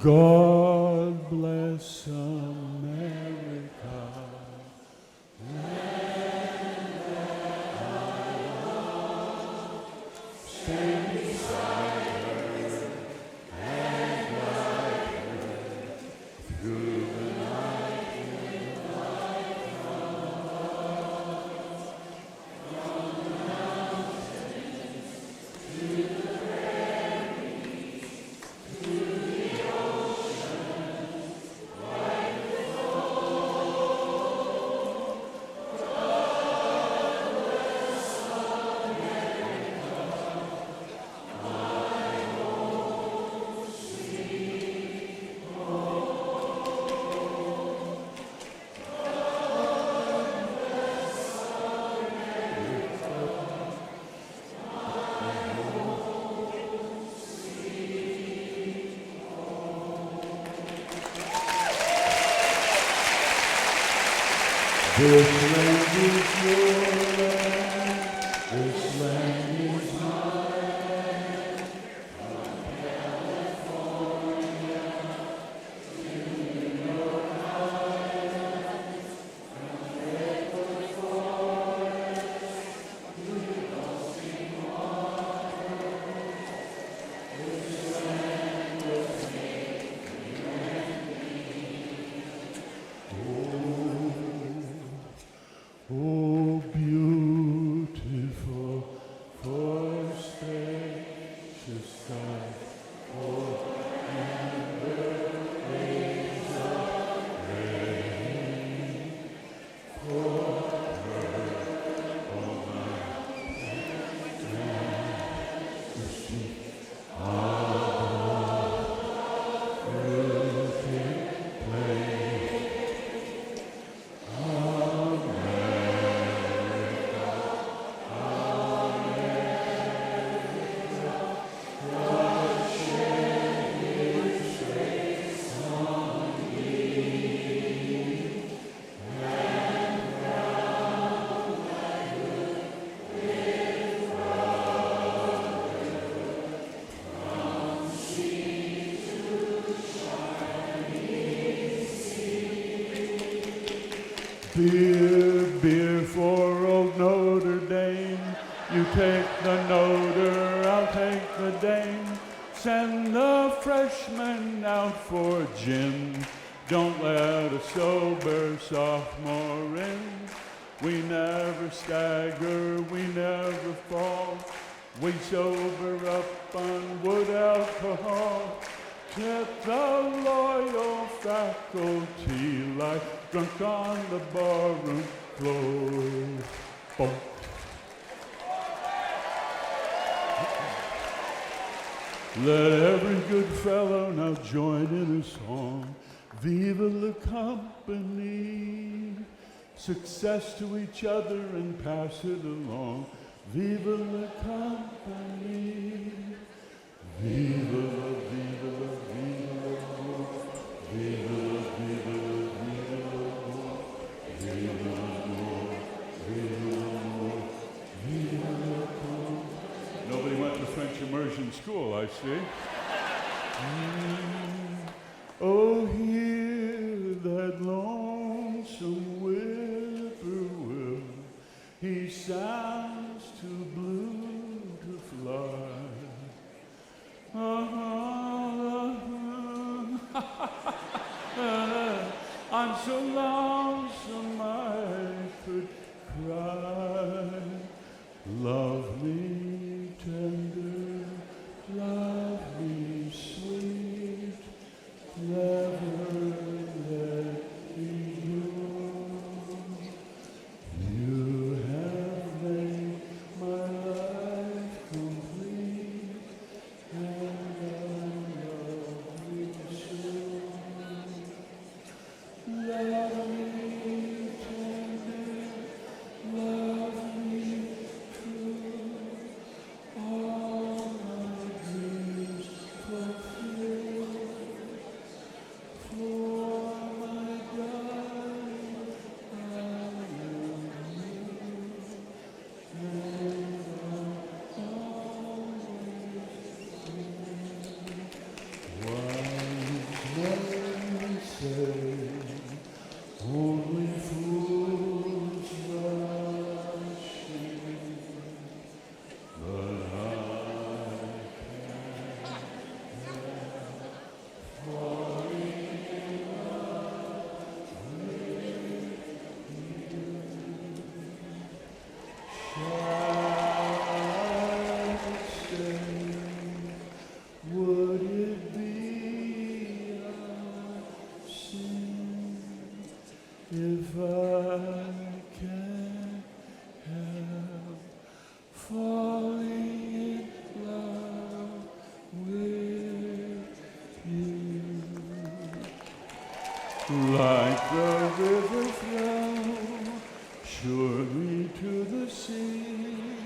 God bless America. Stand beside her and guide her through the night in light from the mountains to the prairies to the ocean wide below. God bless America. This land is your land, this land is mine. From California to New York Island, from Redwood Forest to Gulfing Water, this land will take you and me. Oh, beautiful for spacious sky, oh, never days of rain, for her, oh, the sea above, perfect place. Beer, beer for old Notre Dame. You take the Notre, I'll take the Dame. Send the freshmen out for gin. Don't let a sober sophomore in. We never stagger, we never fall. We sober up on wood alcohol. Set the loyal faculty like drunk on the barroom floor. Boom. Let every good fellow now join in a song. Viva la company. Success to each other and pass it along. Viva la company. Viva la, viva la, viva la, viva la, viva la, viva la, viva la, viva la. Nobody went to French immersion school, I see. Oh, hear that lonesome whippoorwill. He sounds too blue to fly. I'm so lonesome I could cry. Love me tender, love me sweet, never let me go. You have made my life complete, and I love you so. Love me tender, love me true, all my dreams fulfill. say only fools rush in, but I can't help falling in love with you. Shall I say, would it be a sin if I can't help falling in love with you? Like the river flows surely to the sea,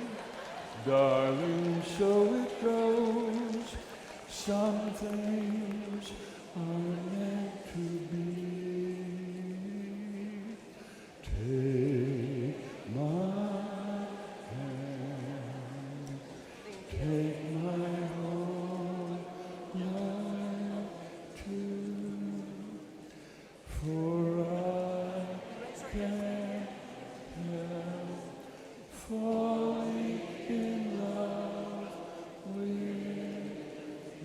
darling, so it goes. Some things are meant to be. Take my hand, take my whole life too, for I can't help falling in love with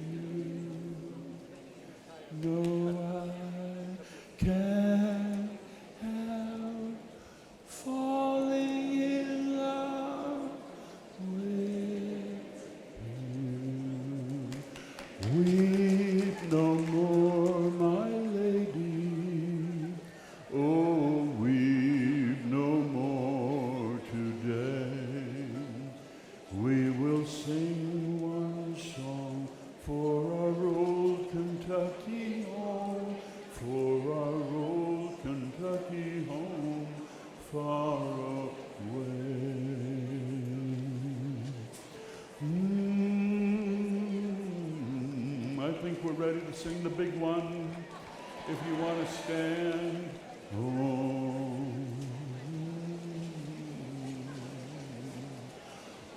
you. No, I can't help falling in love with you. Weep no more, my lady. Oh, weep no more today. We will sing one song for our old Kentucky home, for our old Kentucky home, far away. I think we're ready to sing the big one. If you want to stand,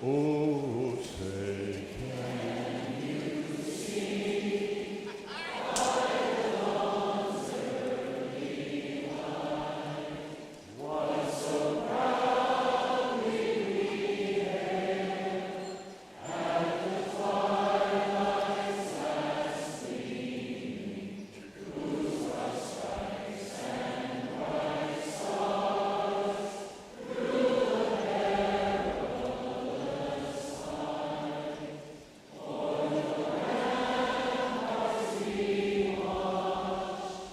oh, say can you see our lawns early light? What so proudly we hailed at the twilight's last gleaming, whose bright stripes and bright stars through the perilous fight. O'er the ramparts we watched,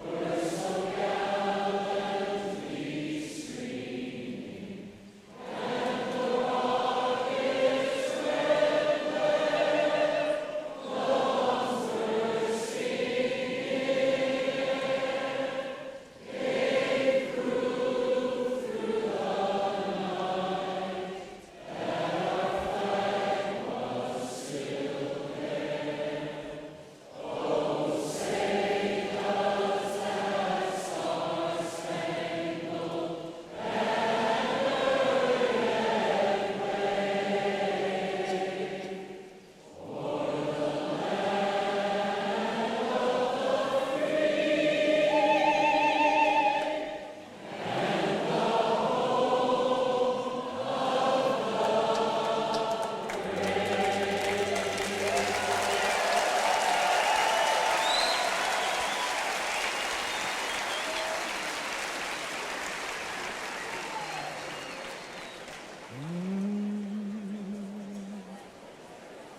were so gallantly streaming, and the rocket's red glare, lawns bursting in air, gave proof through the night that our flag was still there. Oh, say does that star-spangled banner yet wave o'er the land of the free and the home of the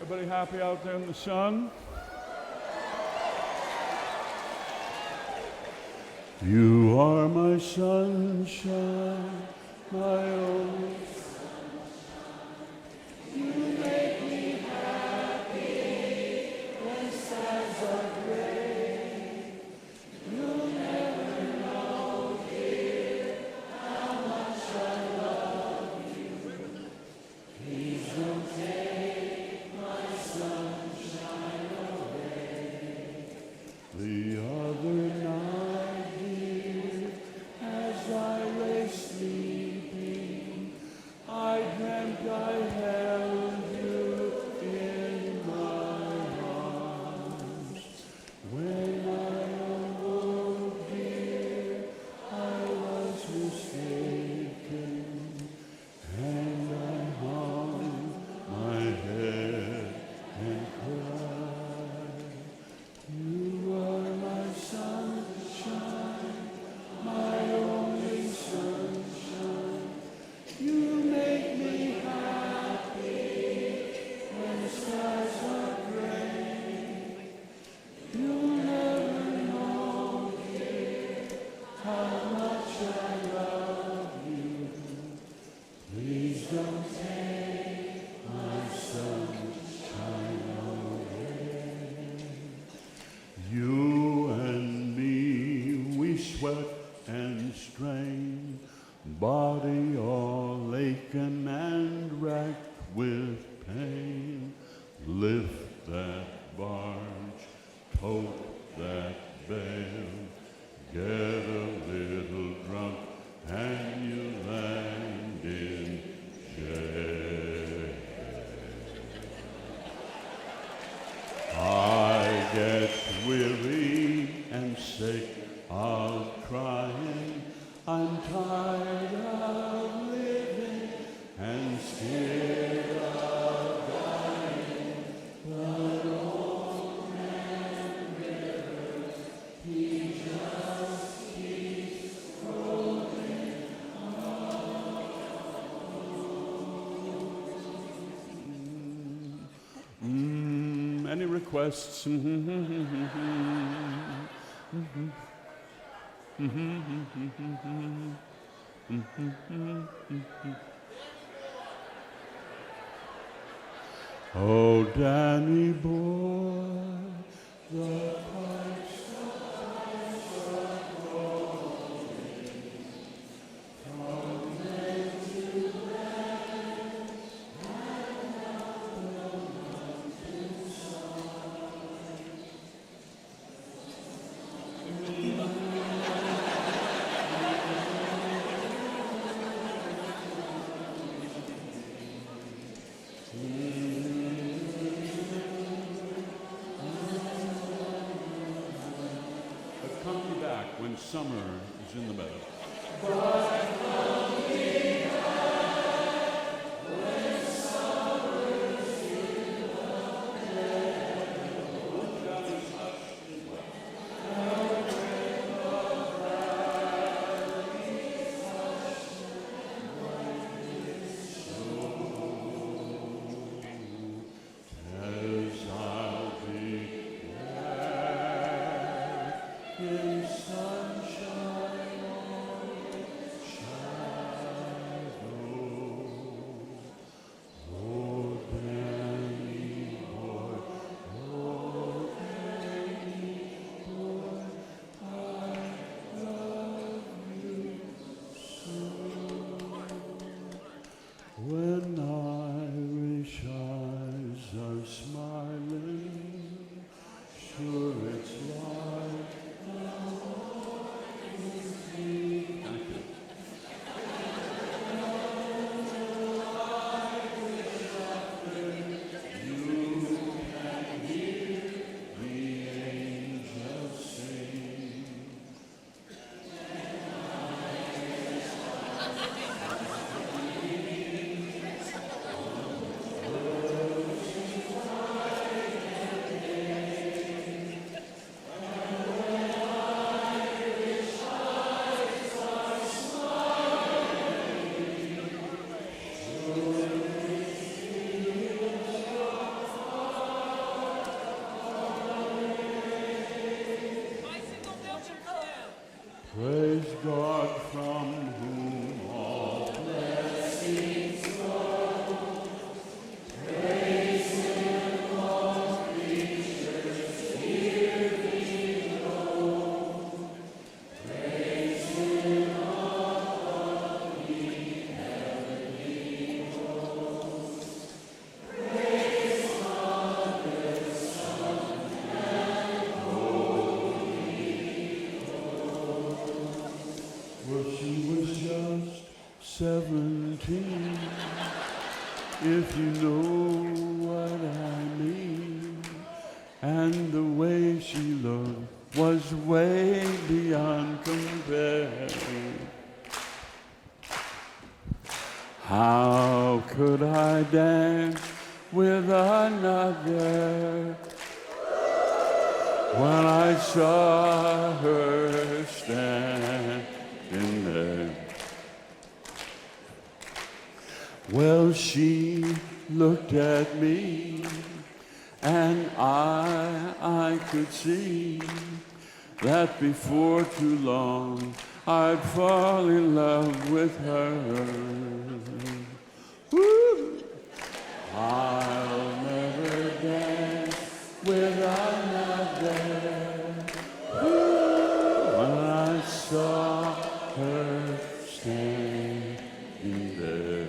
Everybody happy out there in the sun? You are my sunshine, my only sunshine. You make me happy when skies are gray. You'll never know, dear, how much I love you. Please don't take my sunshine away. The other night, dear, as I lay sleeping, I dreamt I held you in my arms. When I awoke veil. Get a little drunk and you land in jail. I get weary and sick of crying. I'm tired of living and scared of dying. But old man Rivers, he just keeps rolling on. Any requests? Oh, Danny boy, the pipes are rolling from bed to bed and up the when summer is in the meadow. When Irish eyes are smiling, sure it's like praise God from whom all blessings flow. Praise Him, all creatures here below. Praise Him, all the heavenly hosts. Praise Father, Son, and Holy Ghost. Well, she was just 17, if you know what I mean. And the way she looked was way beyond compare. How could I dance with another when I saw her standing there? Well, she looked at me, and I could see that before too long I'd fall in love with her. Woo! I'll never dance with another. Woo! When I saw her standing there.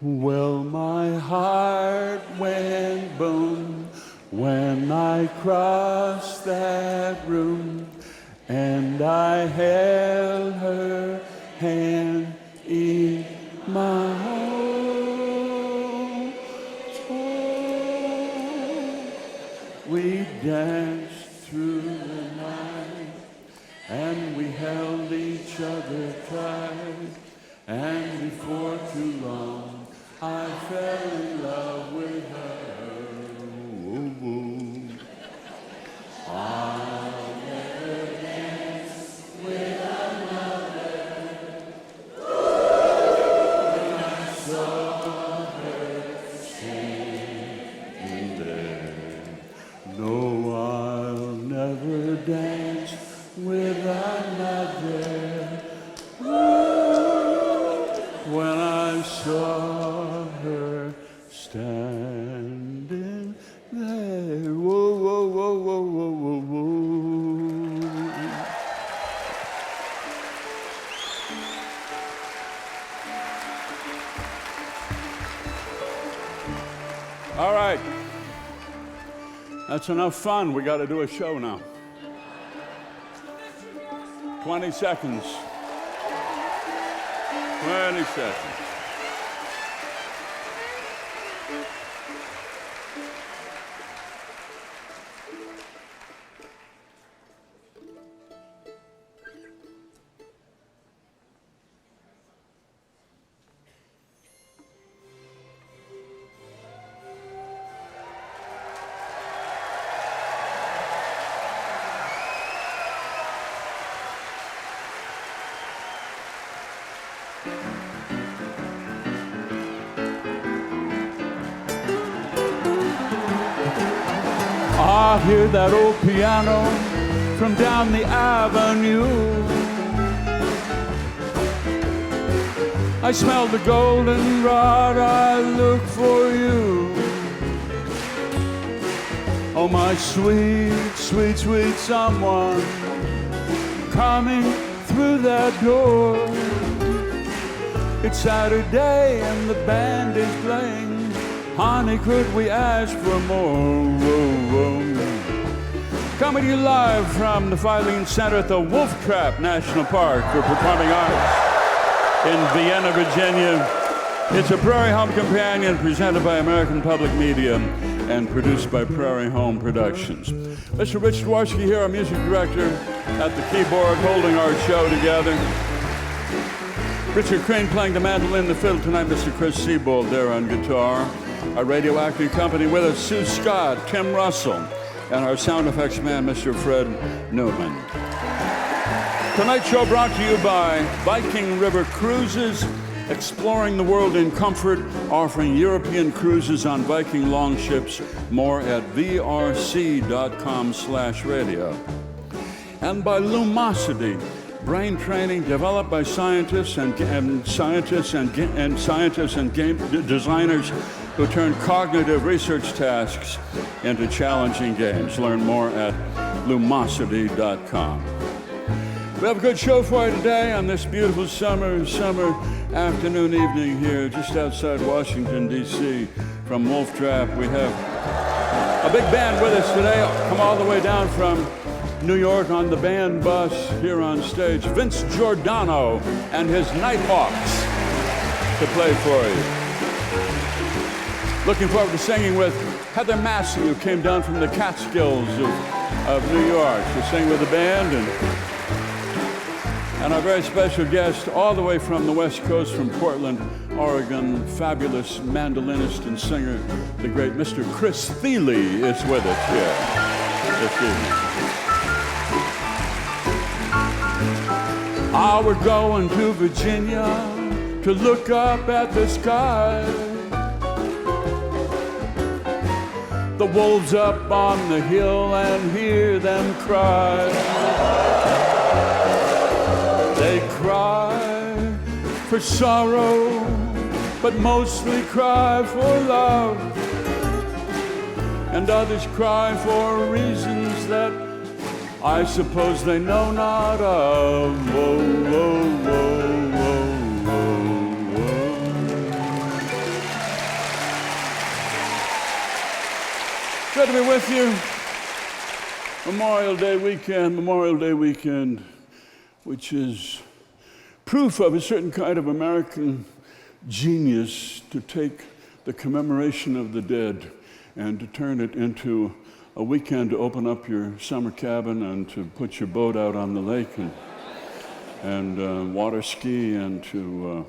Well, my heart went boom when I cried across that room, and I held her hand in my own. Oh, we danced through the night, and we held each other tight, and before too long I fell in love with her. Ooh, ooh. I'll never dance with another. When I saw her singing there. No, I'll never dance with another. When I saw her standing there. Whoa, whoa, whoa, whoa, whoa, whoa, whoa. All right. That's enough fun. We got to do a show now. 20 seconds. 20 seconds. I hear that old piano from down the avenue. I smell the goldenrod, I look for you. Oh, my sweet, sweet, sweet someone coming through that door. It's Saturday and the band is playing. Honey, could we ask for more? Whoa, whoa. Coming to you live from the Filene Center at the Wolf Trap National Park for Performing Arts in Vienna, Virginia. It's a Prairie Home Companion presented by American Public Media and produced by Prairie Home Productions. Mr. Rich Dworsky here, our music director, at the keyboard holding our show together. Richard Kriehn playing the mandolin, the fiddle tonight. Mr. Chris Siebold there on guitar. Our radioactive company with us, Sue Scott, Tim Russell, and our sound effects man, Mr. Fred Newman. Tonight's show brought to you by Viking River Cruises, exploring the world in comfort, offering European cruises on Viking longships. More at vrc.com/radio. And by Lumosity, brain training developed by scientists and game designers who turn cognitive research tasks into challenging games. Learn more at lumosity.com. We have a good show for you today on this beautiful summer afternoon, evening here just outside Washington, D.C. From Wolf Trap. We have a big band with us today, come all the way down from New York on the band bus here on stage. Vince Giordano and his Nighthawks to play for you. Looking forward to singing with Heather Masse, who came down from the Catskills of New York to sing with the band, and our very special guest all the way from the West Coast, from Portland, Oregon, fabulous mandolinist and singer, the great Mr. Chris Thile is with us here this evening. We're going to Virginia to look up at the sky. The wolves up on the hill and hear them cry. They cry for sorrow, but mostly cry for love. And others cry for reasons that I suppose they know not of. Whoa, whoa, whoa, whoa, whoa, whoa. Good to be with you. Memorial Day weekend, which is proof of a certain kind of American genius to take the commemoration of the dead and to turn it into a weekend to open up your summer cabin and to put your boat out on the lake and water ski and to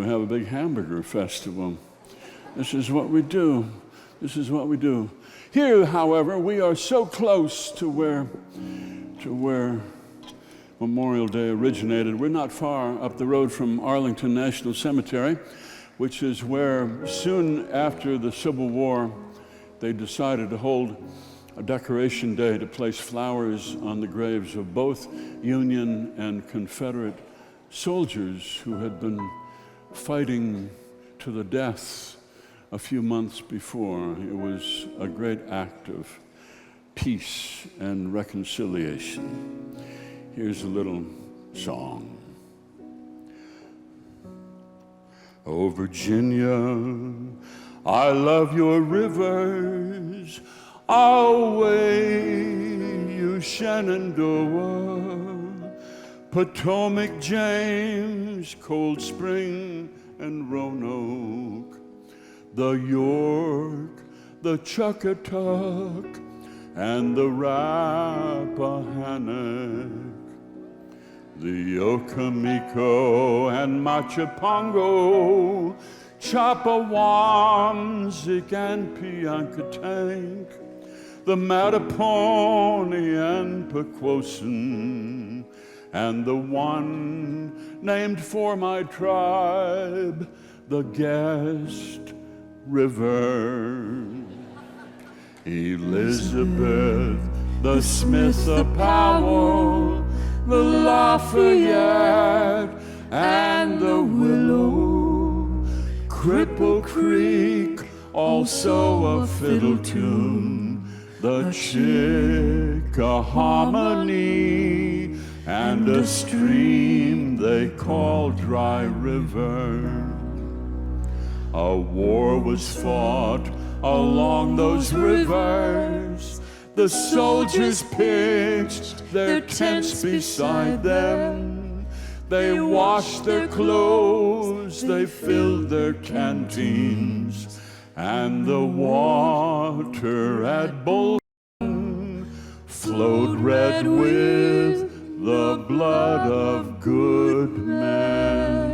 have a big hamburger festival. This is what we do. This is what we do. Here, however, we are so close to where Memorial Day originated. We're not far up the road from Arlington National Cemetery, which is where soon after the Civil War, they decided to hold a decoration day to place flowers on the graves of both Union and Confederate soldiers who had been fighting to the death a few months before. It was a great act of peace and reconciliation. Here's a little song. Oh, Virginia, I love your rivers, away you Shenandoah, Potomac, James, Cold Spring, and Roanoke, the York, the Chuckatuck, and the Rappahannock, the Okamiko and Machipongo, Chappawampsik and Piankatank, the Mattapony and Pequosen, and the one named for my tribe, the Guest River. Elizabeth, the Smith, the Powell, the Lafayette, and the Willow, Cripple Creek, also a fiddle tune, the Chickahominy, and a stream they call Dry River. A war was fought along those rivers. The soldiers pitched their tents beside them. They washed their clothes, they filled their canteens, and the water at Bolton flowed red with the blood of good men.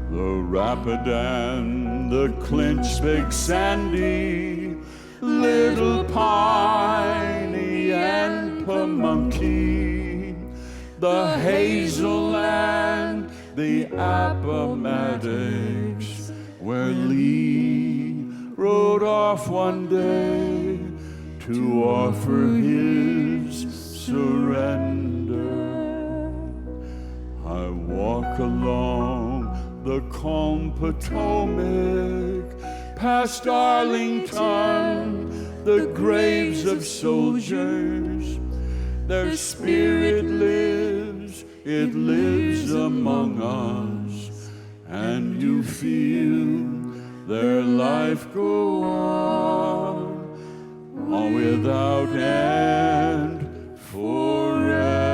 The Rapidan, the Clinch, Big Sandy, Little Piney and Pamunkey, the Hazelland, the Appomattox, where Lee rode off one day to offer his surrender. I walk along the calm Potomac, past Arlington, the graves of soldiers. Their spirit lives, it lives among us, and you feel their life go on without end forever.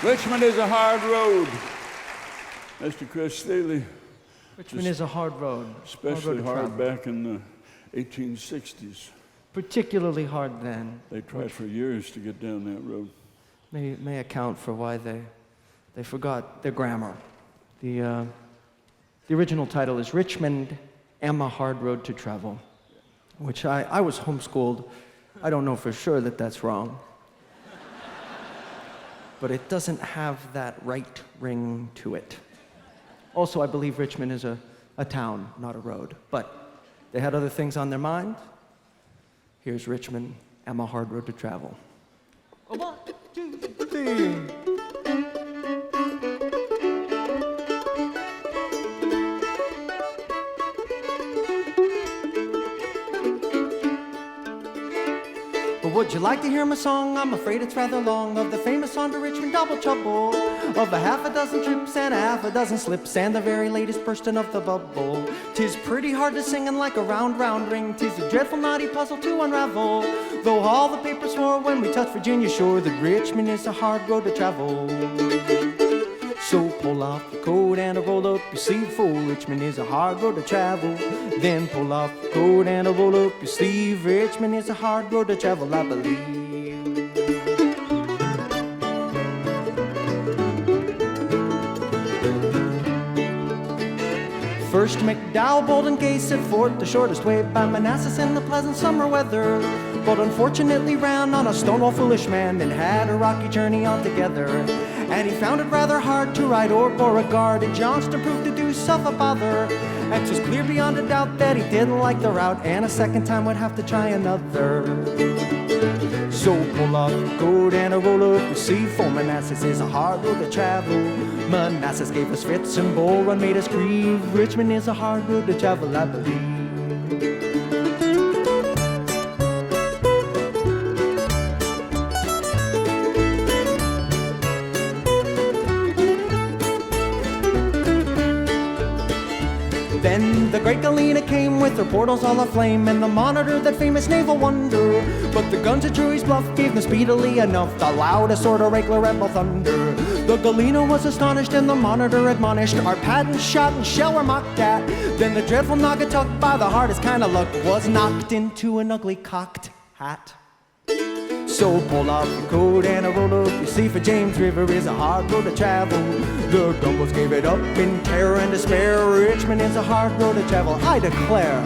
Richmond is a hard road, Mr. Chris Thile. Richmond is a hard road. Especially hard back in the 1860s. Particularly hard then. They tried for years to get down that road. May account for why they forgot their grammar. The original title is Richmond, a Hard Road to Travel, which I was homeschooled. I don't know for sure that that's wrong. But it doesn't have that right ring to it. Also, I believe Richmond is a town, not a road. But they had other things on their mind. Here's Richmond, a Hard Road to Travel. 1, 2, 3. would you like to hear my song? I'm afraid it's rather long. Of the famous song to Richmond Double Trouble. Of a half a dozen trips and a half a dozen slips, and the very latest bursting of the bubble. 'Tis pretty hard to sing and like a round, round ring. 'Tis a dreadful knotty puzzle to unravel. Though all the papers swore when we touched Virginia shore that Richmond is a hard road to travel. So pull off your coat and roll up your sleeve, for Richmond is a hard road to travel. Then pull off your coat and roll up your sleeve. Richmond is a hard road to travel, I believe. First McDowell, Bold and Gay set forth the shortest way by Manassas in the pleasant summer weather, but unfortunately ran on a Stonewall foolish man and had a rocky journey altogether. And he found it rather hard to ride or Beauregard, and Johnston proved to do self a bother. And 'twas clear beyond a doubt that he didn't like the route, and a second time would have to try another. So pull off your coat and roll up your sleeve, for Manassas is a hard road to travel. Manassas gave us fits and Bull Run made us grieve. Richmond is a hard road to travel, I believe. Then the great Galena came with her portals all aflame, and the Monitor, that famous naval wonder. But the guns at Drury's Bluff gave them speedily enough the loudest sort of regular rebel thunder. The Galena was astonished and the Monitor admonished. Our patents shot and shell were mocked at. Then the dreadful Naugatuck, by the hardest kind of luck, was knocked into an ugly cocked hat. So pull off your coat and roll up your sleeve, for James River is a hard road to travel. The gunboats gave it up in terror and despair. Richmond is a hard road to travel, I declare.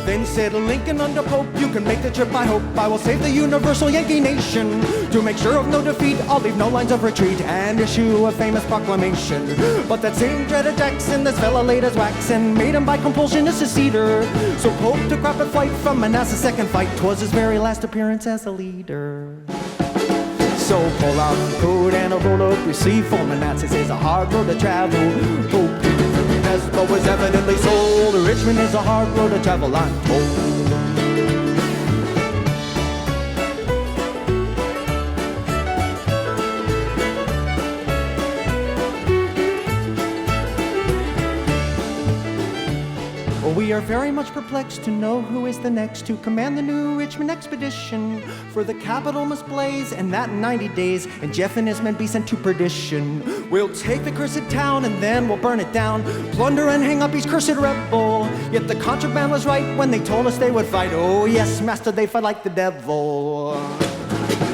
Then said Lincoln under Pope, you can make the trip, I hope. I will save the universal Yankee nation. To make sure of no defeat, I'll leave no lines of retreat and issue a famous proclamation. But that same dreaded Jackson, this fella laid his wax and made him by compulsion a seceder. So Pope took rapid flight from Manassas' second fight. 'Twas his very last appearance as a leader. So pull out your coat and roll up your sleeve, for Manassas is a hard road to travel. Pope but was evidently sold. Richmond is a hard road to travel, I'm told. We are very much perplexed to know who is the next to command the new Richmond expedition. For the capital must blaze, and that in 90 days, and Jeff and his men be sent to perdition. We'll take the cursed town, and then we'll burn it down, plunder and hang up each cursed rebel. Yet the contraband was right when they told us they would fight. Oh yes, master, they fight like the devil.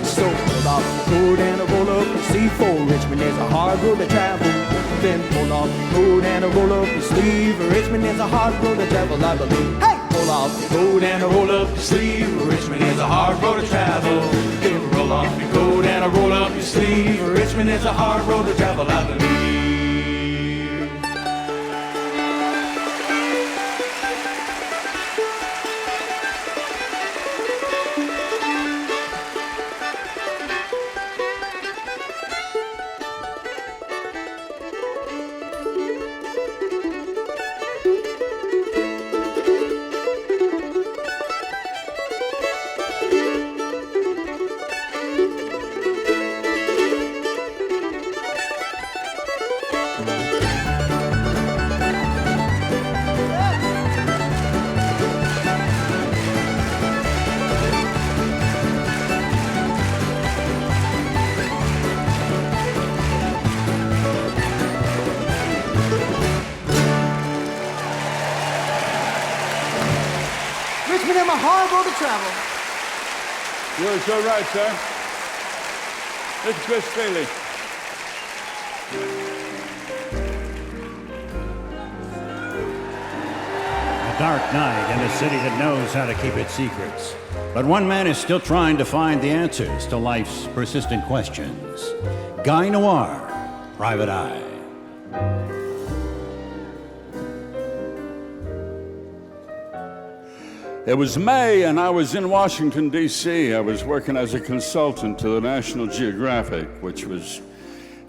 So pull off the coat and roll up your sleeve, for Richmond is a hard road to travel. Then pull off your coat and roll up your sleeve, Richmond is a hard road to travel, I believe. Hey! Pull off your coat and roll up your sleeve, Richmond is a hard road to travel. Then roll off your coat and roll up your sleeve, Richmond is a hard road to travel, I believe. You're so right, sir. It's Chris Siebold. A dark night in a city that knows how to keep its secrets. But one man is still trying to find the answers to life's persistent questions. Guy Noir, Private Eye. It was May, and I was in Washington, D.C. I was working as a consultant to the National Geographic, which was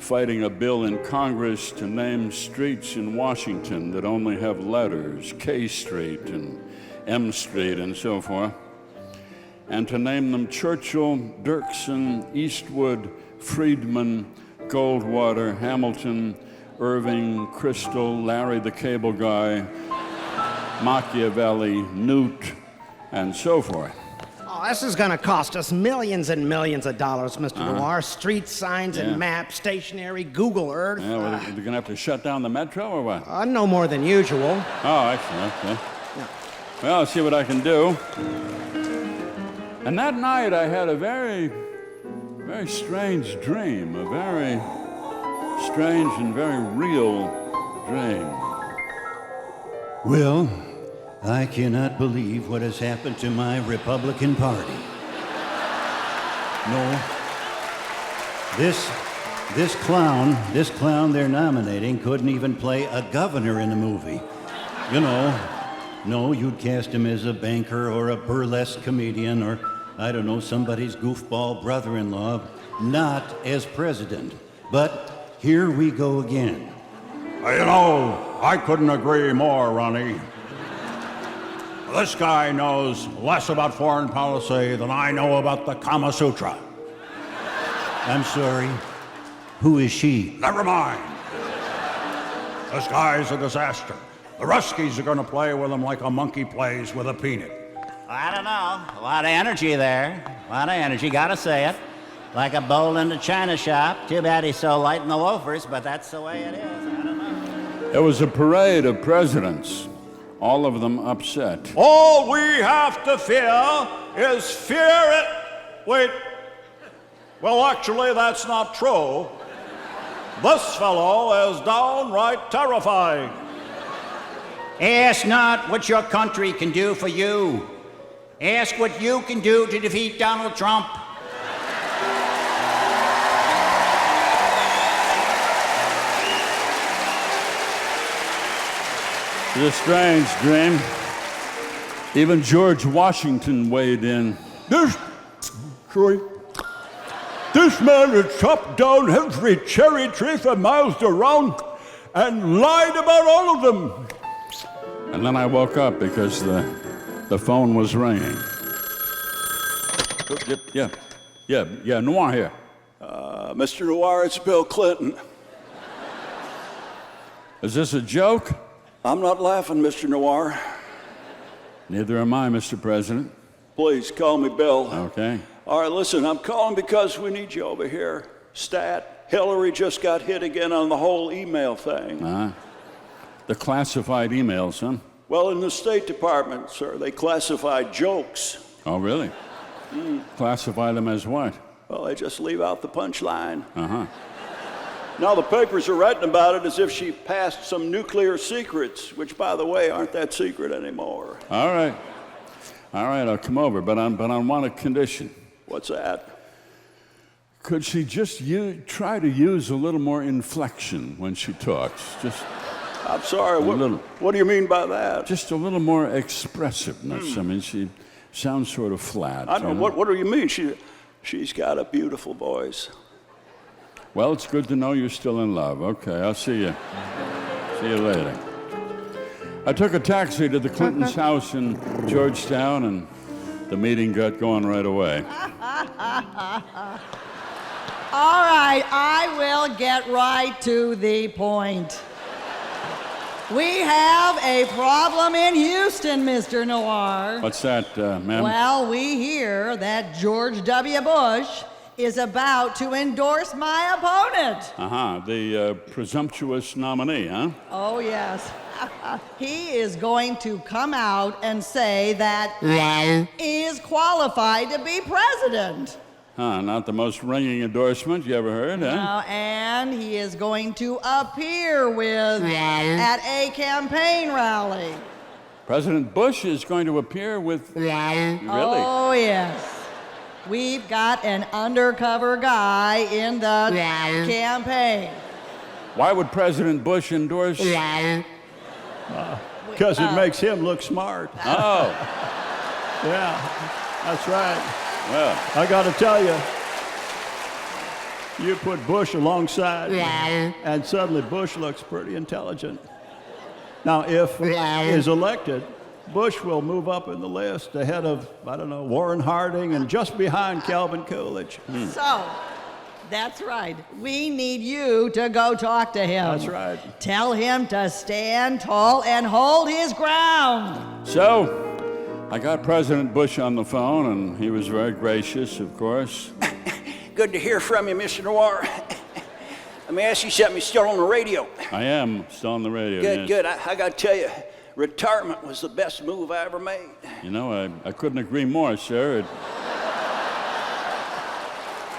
fighting a bill in Congress to name streets in Washington that only have letters, K Street and M Street and so forth, and to name them Churchill, Dirksen, Eastwood, Friedman, Goldwater, Hamilton, Irving, Crystal, Larry the Cable Guy, Machiavelli, Newt, and so forth. Oh, this is gonna cost us millions and millions of dollars, Mr. Noir. Street signs and maps, stationery, Google Earth. Yeah, well, they're gonna have to shut down the metro or what? No more than usual. Oh, excellent, okay. Well, I'll see what I can do. And that night I had a very, very strange dream, a very strange and very real dream. Well, I cannot believe what has happened to my Republican Party. No. This clown they're nominating couldn't even play a governor in a movie. You know, no, you'd cast him as a banker or a burlesque comedian or, I don't know, somebody's goofball brother-in-law, not as president. But here we go again. You know, I couldn't agree more, Ronnie. This guy knows less about foreign policy than I know about the Kama Sutra. I'm sorry. Who is she? Never mind. This guy's a disaster. The Ruskies are going to play with him like a monkey plays with a peanut. I don't know. A lot of energy there. A lot of energy, gotta say it. Like a bowl in the china shop. Too bad he's so light in the loafers, but that's the way it is. I don't know. It was a parade of presidents, all of them upset. All we have to fear is fear it. Wait. Well, actually, that's not true. This fellow is downright terrifying. Ask not what your country can do for you. Ask what you can do to defeat Donald Trump. It was a strange dream. Even George Washington weighed in. This man had chopped down every cherry tree for miles around and lied about all of them. And then I woke up because the phone was ringing. Yeah, Noir here. Mr. Noir, it's Bill Clinton. Is this a joke? I'm not laughing, Mr. Noir. Neither am I, Mr. President. Please call me Bill. Okay. All right, listen, I'm calling because we need you over here. Stat, Hillary just got hit again on the whole email thing. The classified emails, huh? Well, in the State Department, sir, they classified jokes. Oh, really? Classify them as what? Well, they just leave out the punchline. Uh-huh. Now the papers are writing about it as if she passed some nuclear secrets, which, by the way, aren't that secret anymore. All right, I'll come over, but on one condition. What's that? Could she just try to use a little more inflection when she talks? Just I'm sorry, what do you mean by that? Just a little more expressiveness. I mean, she sounds sort of flat. I don't know. What do you mean? She's got a beautiful voice. Well, it's good to know you're still in love. Okay, I'll see you. See you later. I took a taxi to the Clintons' house in Georgetown, and the meeting got going right away. All right, I will get right to the point. We have a problem in Houston, Mr. Noir. What's that, ma'am? Well, we hear that George W. Bush is about to endorse my opponent. The presumptuous nominee, huh? Oh, yes. He is going to come out and say that he is qualified to be president. Not the most ringing endorsement you ever heard, huh? And he is going to appear at a campaign rally. President Bush is going to appear with... Really? Oh, yes. We've got an undercover guy in the campaign. Why would President Bush endorse... Because it makes him look smart. Oh. Yeah, that's right. Well, I got to tell you, You put Bush alongside, and suddenly Bush looks pretty intelligent. Now, if is elected, Bush will move up in the list ahead of, I don't know, Warren Harding and just behind Calvin Coolidge. So, that's right. We need you to go talk to him. That's right. Tell him to stand tall and hold his ground. So, I got President Bush on the phone, and he was very gracious, of course. Good to hear from you, Mr. Noir. Let me ask you something. You're still on the radio. I am still on the radio. Good, yes. good. I got to tell you, retirement was the best move I ever made. You know, I couldn't agree more, sir.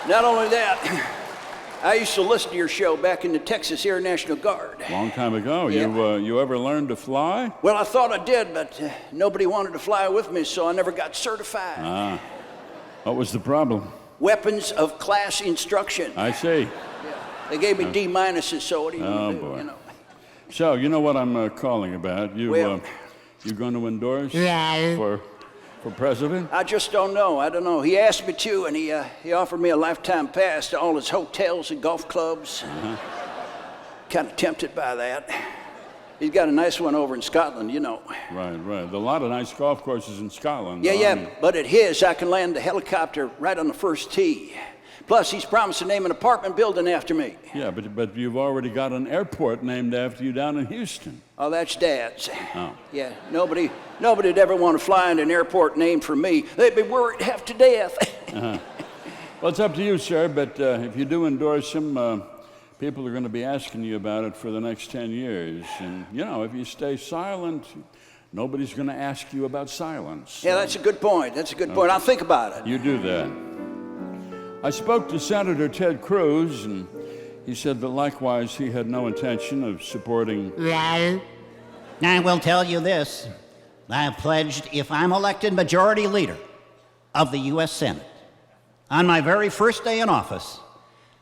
Not only that, I used to listen to your show back in the Texas Air National Guard. Long time ago. Yeah. You ever learned to fly? Well, I thought I did, but nobody wanted to fly with me, so I never got certified. Ah. What was the problem? Weapons of class instruction. I see. They gave me D minuses, so what do you want to do? boy. You know? So, you know what I'm calling about. You going to endorse for president? I just don't know. I don't know. He asked me to, and he offered me a lifetime pass to all his hotels and golf clubs. Kind of tempted by that. He's got a nice one over in Scotland, you know. Right. There's a lot of nice golf courses in Scotland. Yeah, though. yeah, I mean, but at his, I can land the helicopter right on the first tee. Plus, he's promised to name an apartment building after me. Yeah, but you've already got an airport named after you down in Houston. Oh, that's Dad's. Oh. Yeah, nobody'd ever want to fly into an airport named for me. They'd be worried half to death. Well, it's up to you, sir, but if you do endorse him, people are going to be asking you about it for the next 10 years. And, you know, if you stay silent, nobody's going to ask you about silence. Yeah, that's a good point. That's a good point. I'll think about it. You do that. I spoke to Senator Ted Cruz, and he said that likewise he had no intention of supporting... I will tell you this. I have pledged, if I'm elected majority leader of the U.S. Senate, on my very first day in office,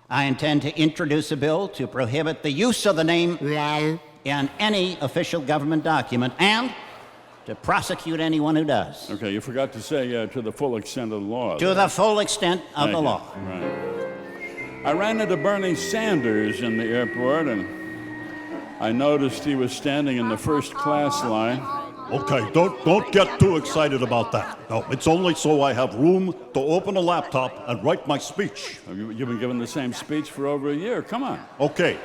I intend to introduce a bill to prohibit the use of the name in any official government document and to prosecute anyone who does. Okay, you forgot to say to the full extent of the law. To the full extent of the law. Right. I ran into Bernie Sanders in the airport, and I noticed he was standing in the first class line. Okay, don't get too excited about that. No, it's only so I have room to open a laptop and write my speech. You've been giving the same speech for over a year. Come on. Okay.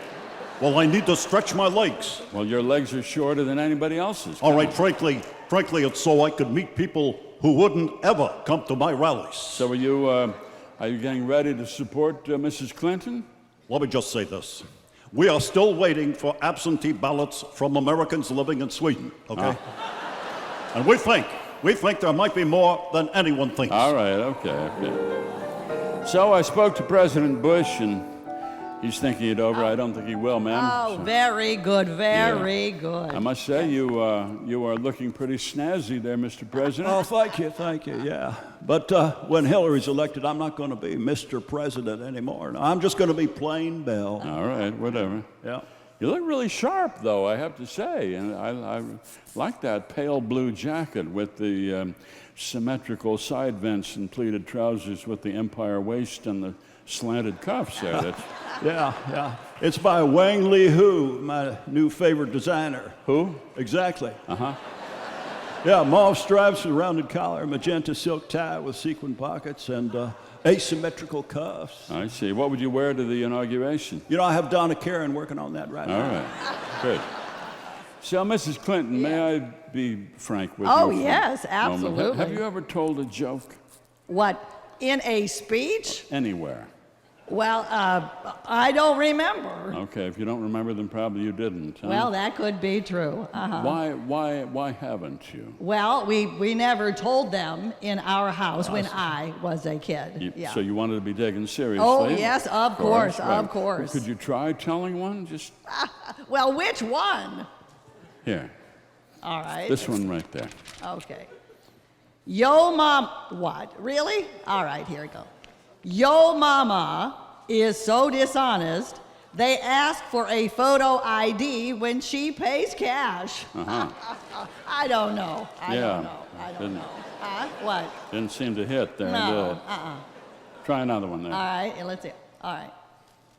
Well, I need to stretch my legs. Well, your legs are shorter than anybody else's. All right, frankly, it's so I could meet people who wouldn't ever come to my rallies. So are you getting ready to support Mrs. Clinton? Let me just say this. We are still waiting for absentee ballots from Americans living in Sweden, okay? And we think there might be more than anyone thinks. All right, okay. So I spoke to President Bush, and he's thinking it over. I don't think he will, ma'am. Oh, very good, very good. I must say, you are looking pretty snazzy there, Mr. President. Oh, thank you, yeah. But when Hillary's elected, I'm not going to be Mr. President anymore. No, I'm just going to be plain Bill. All right, whatever. Yeah. You look really sharp, though, I have to say. And I like that pale blue jacket with the symmetrical side vents and pleated trousers with the empire waist and the slanted cuffs there. That's... Yeah. It's by Wang Li Hu, my new favorite designer. Who? Exactly. Uh-huh. Yeah, mauve stripes, a rounded collar, magenta silk tie with sequin pockets, and asymmetrical cuffs. I see. What would you wear to the inauguration? You know, I have Donna Karen working on that right now. All right. Good. So, Mrs. Clinton, may I be frank with you? Oh, for a yes, moment? absolutely. Have you ever told a joke? What, in a speech? Anywhere? Well, I don't remember. Okay, if you don't remember, then probably you didn't. Huh? Well, that could be true. Uh-huh. Why haven't you? Well, we never told them in our house when I was a kid. Yeah. So you wanted to be taken seriously? Oh, yes, of course, right. of course. Could you try telling one? Just Well, which one? here. All right. This one right there. Okay. Yo, mom. What? Really? All right, here we go. Yo mama is so dishonest, they ask for a photo ID when she pays cash. Uh-huh. I don't know. I don't Didn't- know. What? Didn't seem to hit there, No. did it? Try another one there. All right, let's see. All right.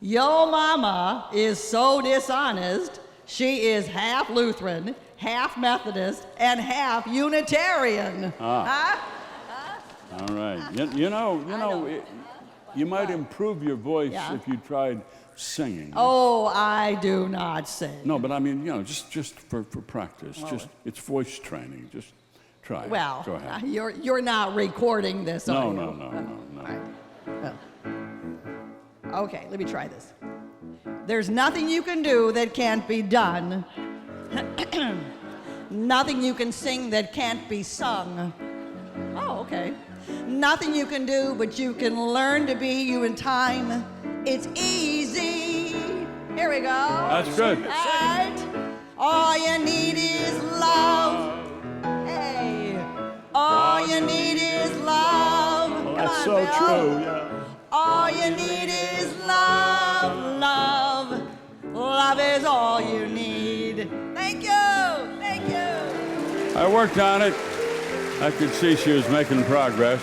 Yo mama is so dishonest, she is half Lutheran, half Methodist, and half Unitarian. Huh? All right. You might improve your voice if you tried singing. Oh, I do not sing. No, but I mean, just for practice. Well, it's voice training. Just try it. Well, go ahead. You're not recording this, are you? No. Okay, let me try this. There's nothing you can do that can't be done. Nothing you can sing that can't be sung. Oh, okay. Nothing you can do, but you can learn to be you in time. It's easy. Here we go. That's good. All right. All you need is love. Hey. All you need is love. Well, Come that's on, so Bill. true, yeah. All you need is love, love. Love is all you need. Thank you. Thank you. I worked on it. I could see she was making progress.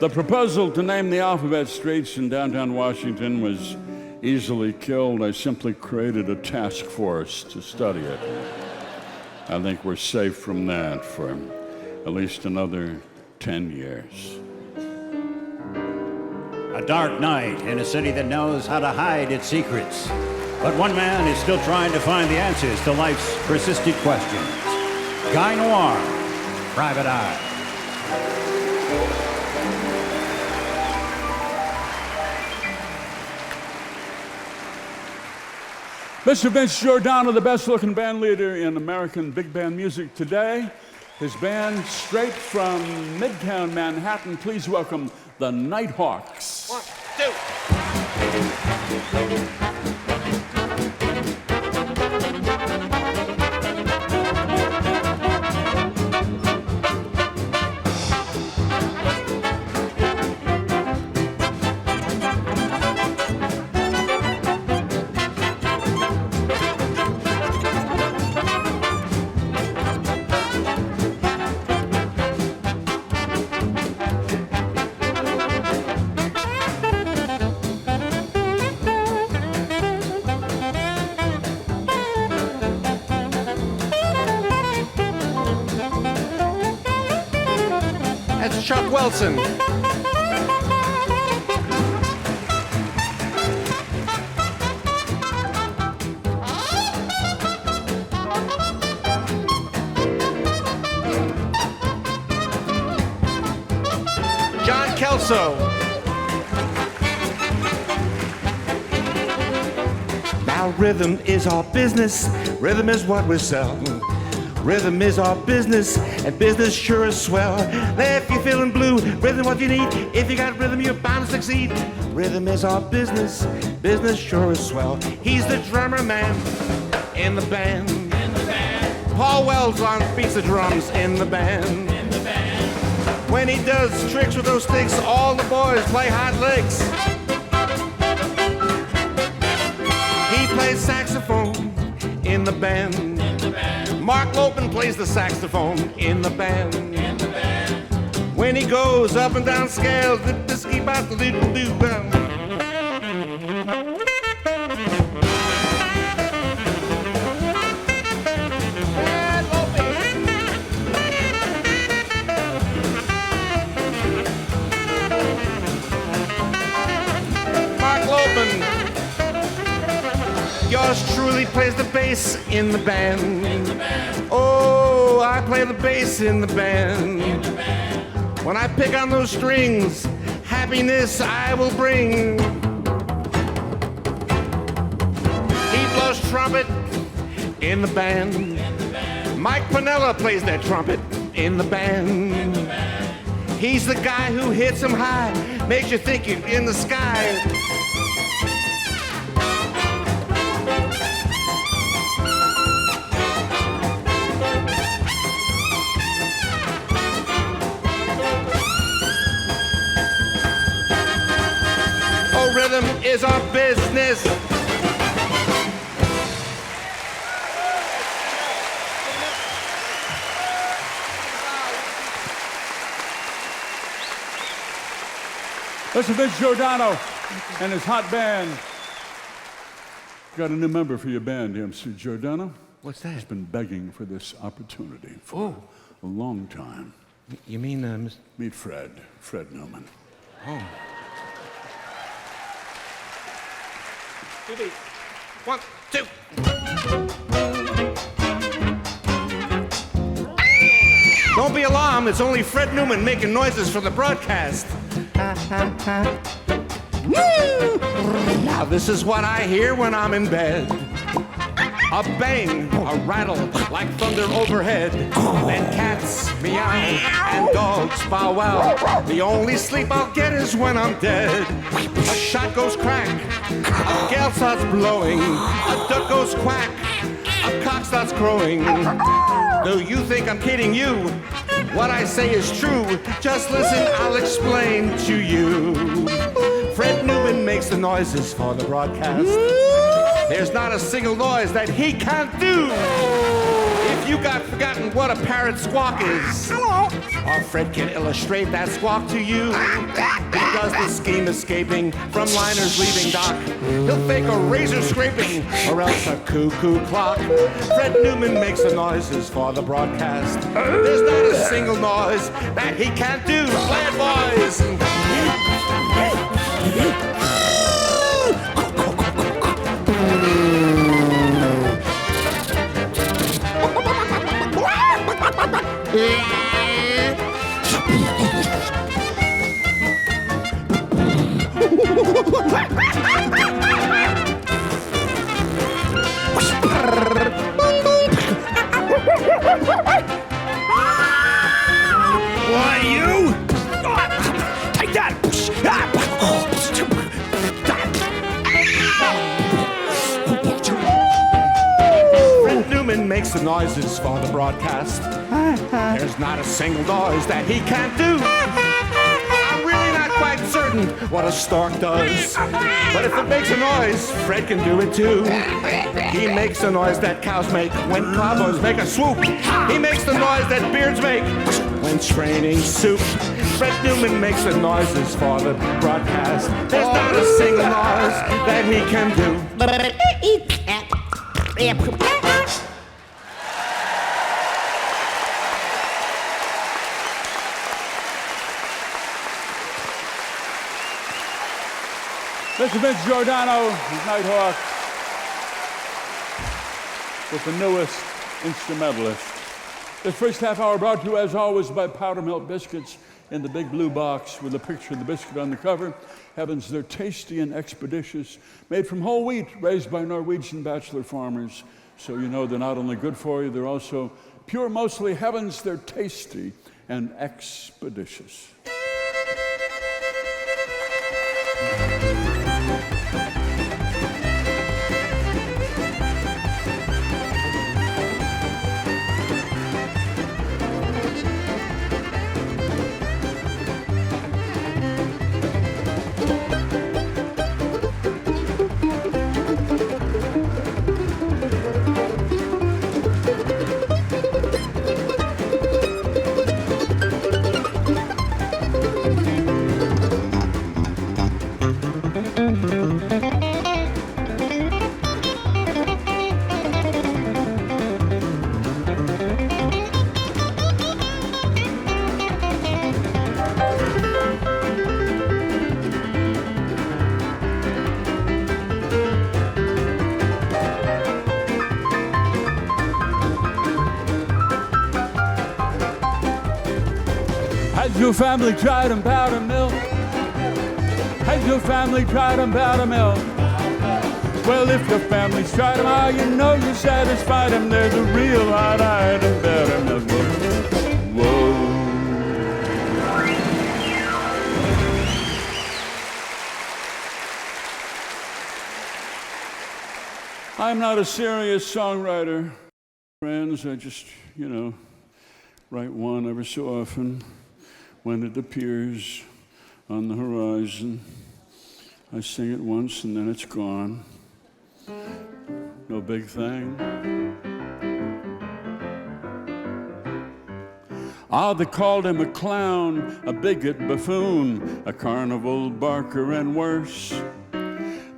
The proposal to name the alphabet streets in downtown Washington was easily killed. I simply created a task force to study it. I think we're safe from that for at least another 10 years. A dark night in a city that knows how to hide its secrets. But one man is still trying to find the answers to life's persistent questions. Guy Noir, Private Eye. Mr. Vince Giordano, the best-looking band leader in American big band music today. His band, straight from Midtown Manhattan. Please welcome the Nighthawks. 1, 2. That's Chuck Wilson. John Kelso. Now rhythm is our business, rhythm is what we sell. Rhythm is our business, and business sure is swell. If you're feeling blue, rhythm what you need. If you got rhythm, you're bound to succeed. Rhythm is our business, business sure is swell. He's the drummer man in the band. Paul Wells beats the drums in the band. When he does tricks with those sticks, all the boys play hot licks. He plays saxophone in the band. Mark Lopin plays the saxophone in the band. When he goes up and down scales, the bisky bop the doodle doo. Mark Lopin. Yours truly plays the bass in the band. Oh, I play the bass in the band. When I pick on those strings, happiness I will bring. He blows trumpet in the band. Mike Piniella plays that trumpet in the band. He's the guy who hits 'em high, makes you think you're in the sky. Rhythm is our business. Listen, Vince Giordano. and his hot band. Got a new member for your band, MC Giordano. What's that? He's been begging for this opportunity for a long time. You mean, Meet Fred Newman. Oh. 1, 2. Don't be alarmed, it's only Fred Newman making noises for the broadcast. Now this is what I hear when I'm in bed. A bang, a rattle, like thunder overhead. Then cats meow and dogs bow wow. The only sleep I'll get is when I'm dead. A shot goes crack, a gale starts blowing, a duck goes quack, a cock starts crowing. Do you think I'm kidding you? What I say is true. Just listen, I'll explain to you. Fred Newman makes the noises for the broadcast. There's not a single noise that he can't do. If you got forgotten what a parrot squawk is, our Fred can illustrate that squawk to you. He does the scheme escaping from liners leaving dock. He'll fake a razor scraping or else a cuckoo clock. Fred Newman makes the noises for the broadcast. There's not a single noise that he can't do. Play it, boys. Why, you? Take that! Fred Newman makes the noises for the broadcast. There's not a single noise that he can't do. I'm really not quite certain what a stork does, but if it makes a noise, Fred can do it too. He makes the noise that cows make when cowboys make a swoop. He makes the noise that beards make when straining soup. Fred Newman makes the noises for the broadcast. There's not a single noise that he can do. Mr. Vince Giordano, Nighthawks, with the newest instrumentalist. This first half hour brought to you, as always, by Powder Milk Biscuits in the big blue box with a picture of the biscuit on the cover. Heavens, they're tasty and expeditious, made from whole wheat, raised by Norwegian bachelor farmers. So you know they're not only good for you, they're also pure, mostly. Heavens, they're tasty and expeditious. Has your family tried and powder milk? Has your family tried and powder milk? Well, if your family's tried them, you know you satisfied them. They're the real hot-eyed and powder milk. Whoa. I'm not a serious songwriter, friends. I just, write one every so often. When it appears on the horizon, I sing it once and then it's gone. No big thing. Ah, they called him a clown, a bigot buffoon, a carnival barker and worse.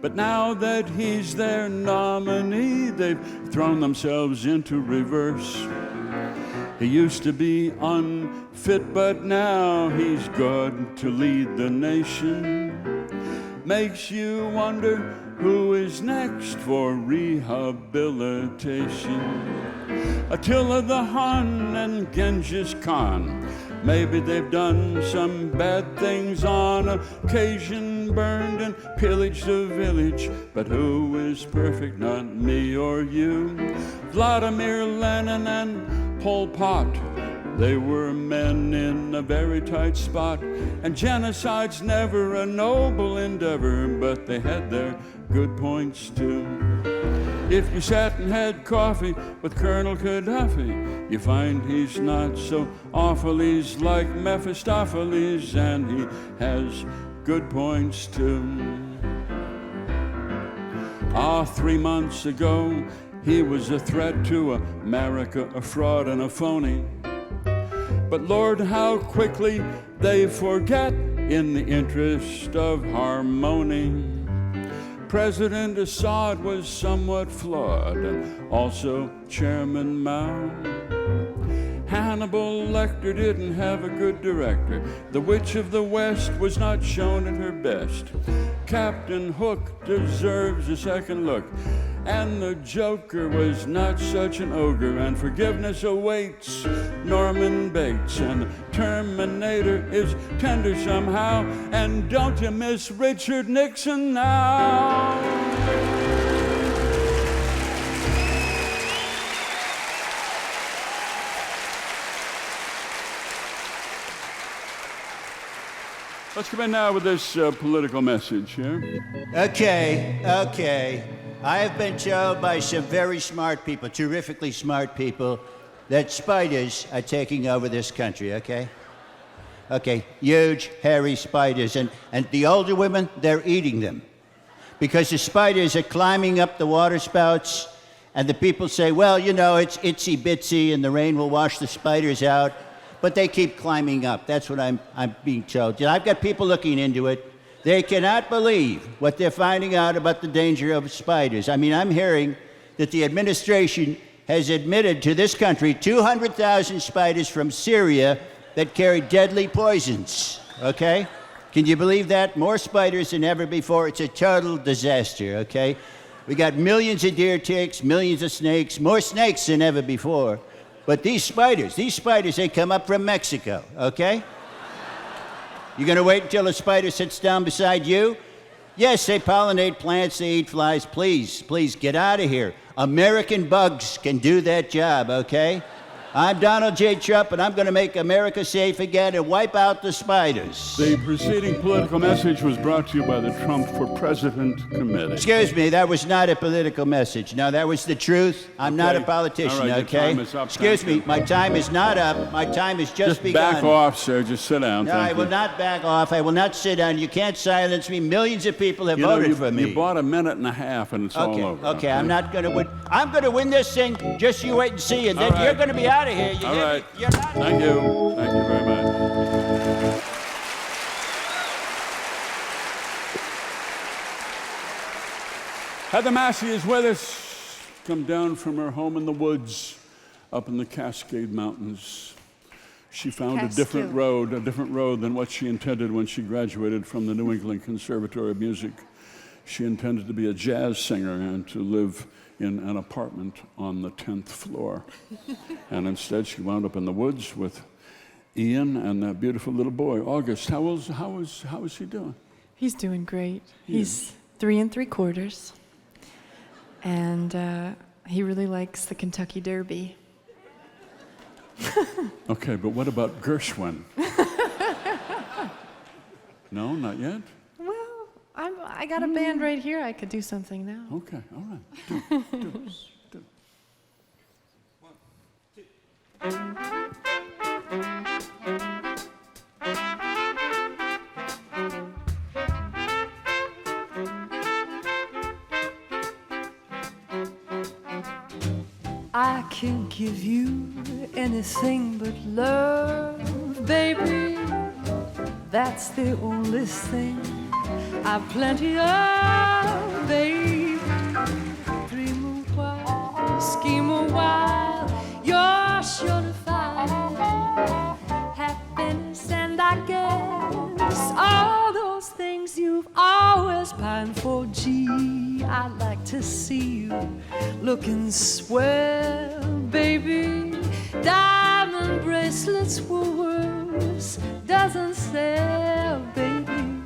But now that he's their nominee, they've thrown themselves into reverse. He used to be unfit, but now he's good to lead the nation. Makes you wonder who is next for rehabilitation. Attila the Hun and Genghis Khan, maybe they've done some bad things on occasion, burned and pillaged a village, but who is perfect, not me or you? Vladimir Lenin and Pol Pot, they were men in a very tight spot, and genocide's never a noble endeavor, but they had their good points too. If you sat and had coffee with Colonel Gaddafi, you find he's not so awful. He's like Mephistopheles, and he has good points too. 3 months ago, he was a threat to America, a fraud and a phony. But Lord, how quickly they forget in the interest of harmony. President Assad was somewhat flawed, and also Chairman Mao. Hannibal Lecter didn't have a good director. The Witch of the West was not shown at her best. Captain Hook deserves a second look. And the Joker was not such an ogre, and forgiveness awaits Norman Bates, and the Terminator is tender somehow, and don't you miss Richard Nixon now? Let's come in now with this political message here. Okay. I have been told by some very smart people, terrifically smart people, that spiders are taking over this country, okay? Okay, huge, hairy spiders. And the older women, they're eating them. Because the spiders are climbing up the water spouts, and the people say, well, you know, it's itsy-bitsy, and the rain will wash the spiders out. But they keep climbing up. That's what I'm being told. I've got people looking into it. They cannot believe what they're finding out about the danger of spiders. I mean, I'm hearing that the administration has admitted to this country 200,000 spiders from Syria that carry deadly poisons, okay? Can you believe that? More spiders than ever before. It's a total disaster, okay? We got millions of deer ticks, millions of snakes, more snakes than ever before. But these spiders, they come up from Mexico, okay? You gonna wait until a spider sits down beside you? Yes, they pollinate plants, they eat flies. Please, get out of here. American bugs can do that job, okay? I'm Donald J. Trump, and I'm going to make America safe again and wipe out the spiders. The preceding political message was brought to you by the Trump for President Committee. Excuse me, that was not a political message. No, that was the truth. I'm not a politician, all right, okay? your time is up. Excuse me, my time is not up. My time has just begun. Back off, sir. Just sit down. No, I will not back off. I will not sit down. You can't silence me. Millions of people have voted for me. You bought a minute and a half, and it's all over. Okay, I'm not going to win. I'm going to win this thing. Just you wait and see, and then you're going to be out of here. You all hear right. me? You're not. Thank you. Thank you very much. Heather Masse is with us. Come down from her home in the woods up in the Cascade Mountains. She found a different road than what she intended when she graduated from the New England Conservatory of Music. She intended to be a jazz singer and to live in an apartment on the 10th floor. And instead she wound up in the woods with Ian and that beautiful little boy, August. How is he doing? He's doing great. He's 3 3/4. And he really likes the Kentucky Derby. Okay, but what about Gershwin? No, not yet? Well, I got a band right here. I could do something now. Okay, all right. Do. 1, 2. I can't give you anything but love, baby. That's the only thing I've plenty of, baby. Dream a while, scheme a while, you're sure to find happiness, and I guess all those things you've always pined for. Gee, I'd like to see you looking swell, baby. Diamond bracelets, Woolworths doesn't sell, baby.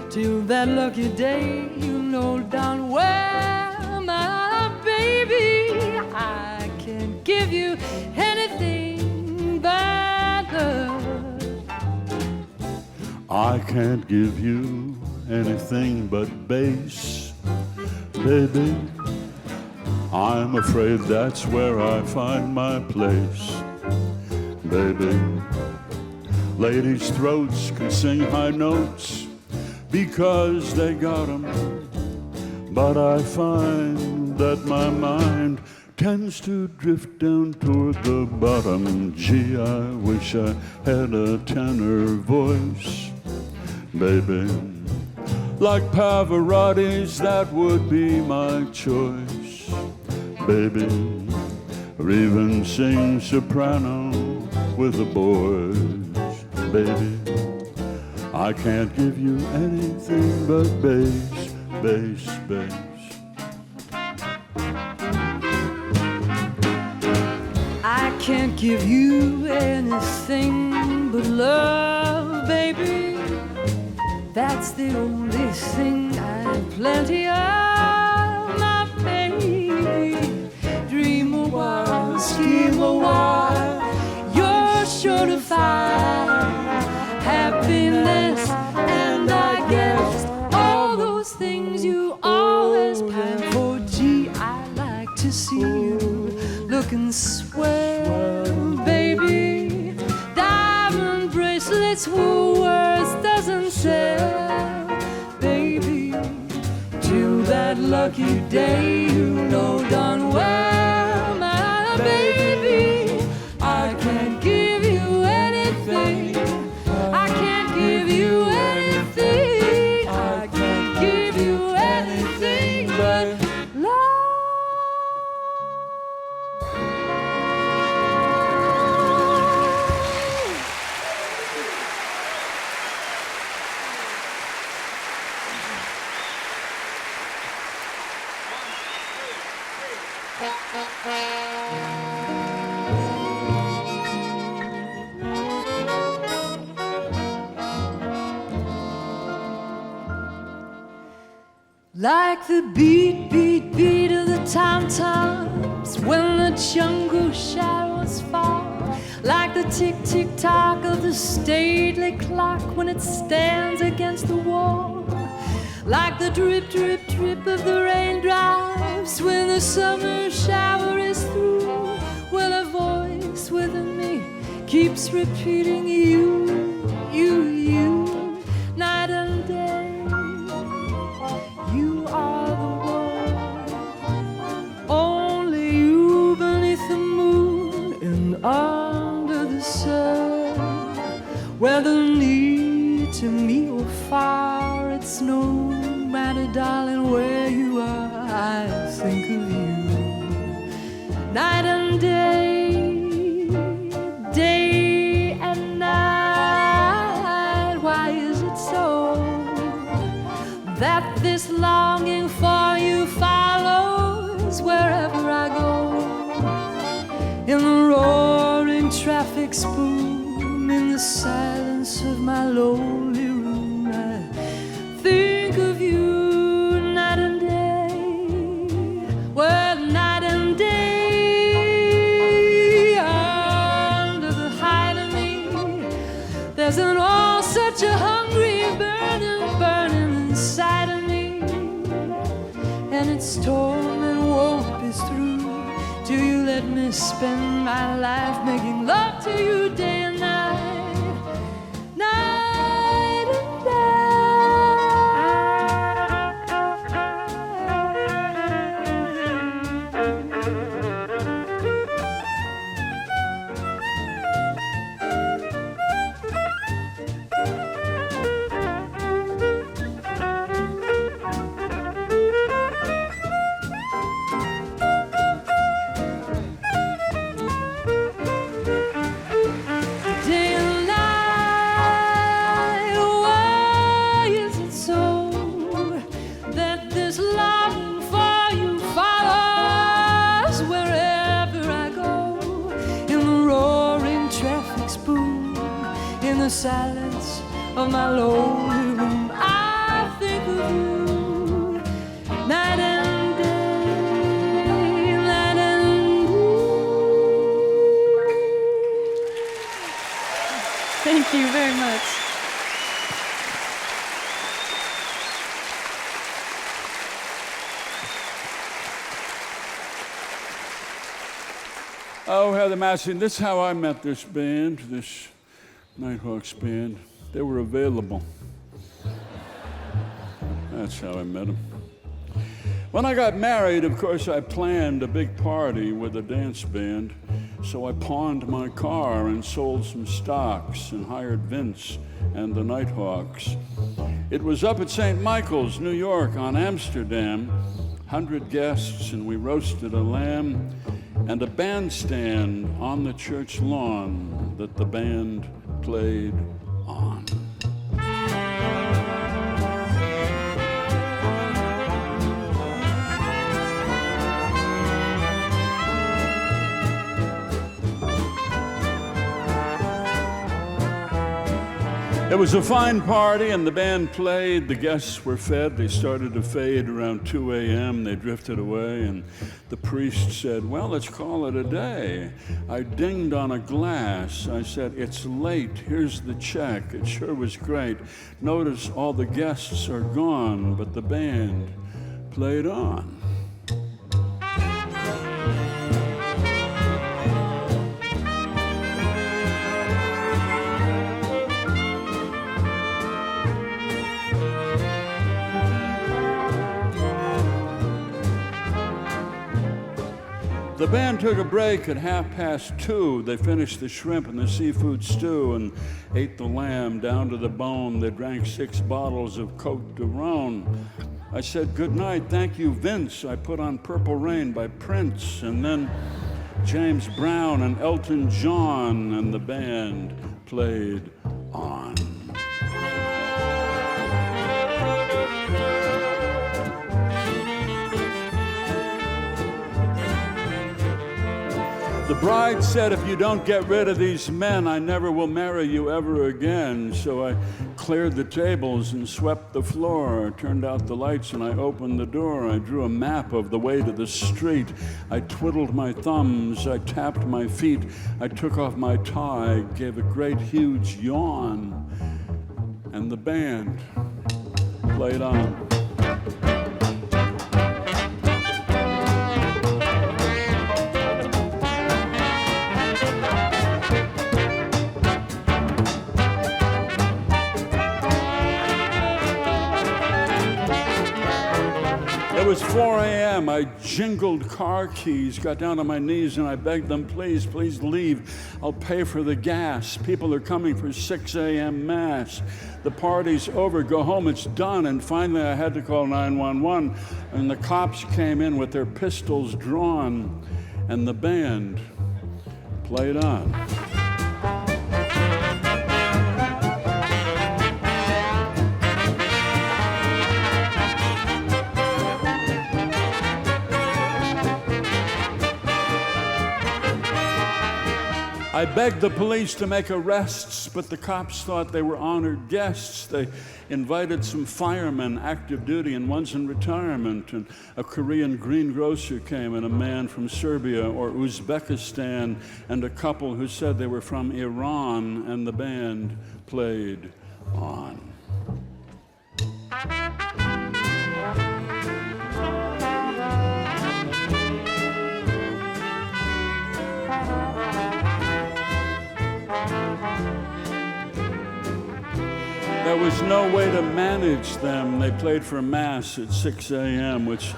Till that lucky day, you know darn well, my baby, I can't give you anything but love. I can't give you anything but bass, baby. I'm afraid that's where I find my place, baby. Ladies' throats can sing high notes because they got 'em, but I find that my mind tends to drift down toward the bottom. Gee, I wish I had a tenor voice, baby. Like Pavarotti's, that would be my choice, baby. Or even sing soprano with the boys, baby. I can't give you anything but bass, bass, bass. I can't give you anything but love, baby. That's the only thing I've plenty of, my baby. Dream a while, scheme a while, you're sure to find happiness, and I guess all those things you always pine for. Gee, I like to see you looking swell, baby. Diamond bracelets, Woolworths doesn't sell, baby. Till that lucky day, you know darn well, my baby, I can't give you anything. I can't give you anything. I can't give you anything but love. Like the beat, beat, beat of the tom-toms when the jungle shadows fall. Like the tick-tick-tock of the stately clock when it stands against the wall. Like the drip, drip, drip of the raindrops when the summer shower is through. Well, a voice within me keeps repeating you, you, you, night and day. You are the one, only you beneath the moon and under the sun. Whether near to me or far, it's no matter, darling, where you are, I think of you. Night and day, day and night. Why is it so that this longing for you follows wherever I go? In the roaring traffic boom, in the silence of my lonely room, I think of you night and day. Well, night and day, under the height of me, there's an oh such a hungry burning, burning inside of me, and its torment won't be through till you let me spend my life making love to you day and night, night and day. in the silence of my lonely room. I think of you night and day, night and day. Thank you very much. Oh, Heather Masse, and this is how I met this band, this Nighthawks band. They were available. That's how I met them. When I got married, of course, I planned a big party with a dance band, so I pawned my car and sold some stocks and hired Vince and the Nighthawks. It was up at St. Michael's, New York, on Amsterdam. 100 guests, and we roasted a lamb and a bandstand on the church lawn that the band played on. It was a fine party, and the band played. The guests were fed. They started to fade around 2 a.m. They drifted away, and the priest said, "Well, let's call it a day." I dinged on a glass. I said, "It's late. Here's the check." It sure was great. Notice all the guests are gone, but the band played on. The band took a break at 2:30. They finished the shrimp and the seafood stew and ate the lamb down to the bone. They drank 6 bottles of Côte de Rhone. I said, "Good night, thank you, Vince." I put on Purple Rain by Prince, and then James Brown and Elton John, and the band played on. The bride said, "If you don't get rid of these men, I never will marry you ever again." So I cleared the tables and swept the floor, turned out the lights, and I opened the door. I drew a map of the way to the street. I twiddled my thumbs, I tapped my feet, I took off my tie, gave a great huge yawn, and the band played on. It was 4 a.m. I jingled car keys, got down on my knees, and I begged them, "Please, please leave. I'll pay for the gas. People are coming for 6 a.m. mass. The party's over. Go home. It's done." And finally, I had to call 911, and the cops came in with their pistols drawn, and the band played on. I begged the police to make arrests, but the cops thought they were honored guests. They invited some firemen, active duty, and one's in retirement, and a Korean greengrocer came, and a man from Serbia or Uzbekistan, and a couple who said they were from Iran, and the band played on. There was no way to manage them. They played for Mass at 6 a.m., which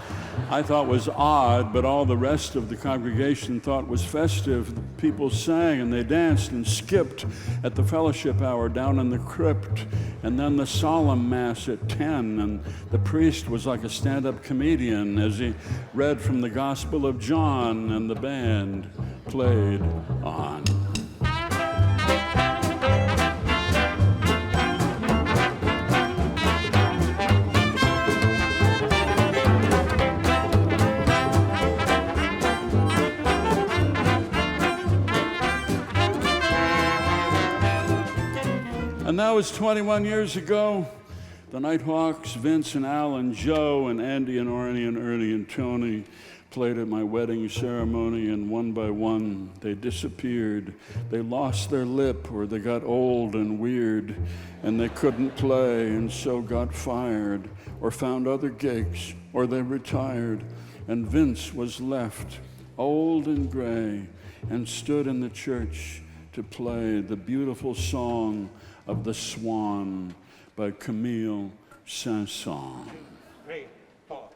I thought was odd, but all the rest of the congregation thought was festive. The people sang and they danced and skipped at the fellowship hour down in the crypt, and then the solemn Mass at 10, and the priest was like a stand-up comedian as he read from the Gospel of John, and the band played on. And that was 21 years ago. The Nighthawks, Vince and Al and Joe and Andy and Arnie and Ernie and Tony played at my wedding ceremony, and one by one they disappeared. They lost their lip, or they got old and weird, and they couldn't play, and so got fired, or found other gigs, or they retired. And Vince was left, old and gray, and stood in the church to play the beautiful song of the Swan by Camille Saint-Saëns. Great, Paul.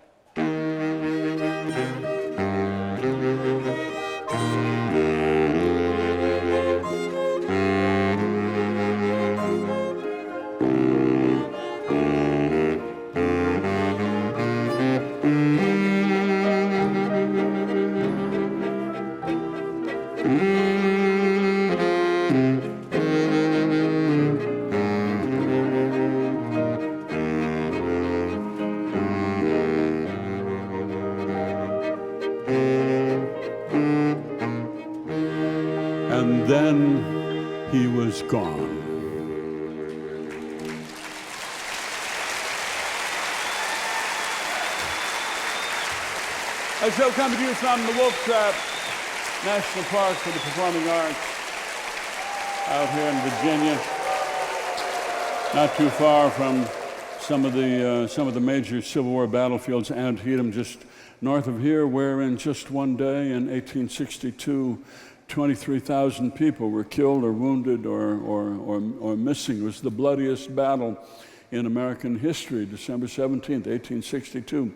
And then he was gone. A show coming to you from the Wolf Trap National Park for the Performing Arts out here in Virginia, not too far from some of the major Civil War battlefields. Antietam, just north of here, where in just one day in 1862, 23,000 people were killed or wounded or missing. It was the bloodiest battle in American history, December 17th, 1862.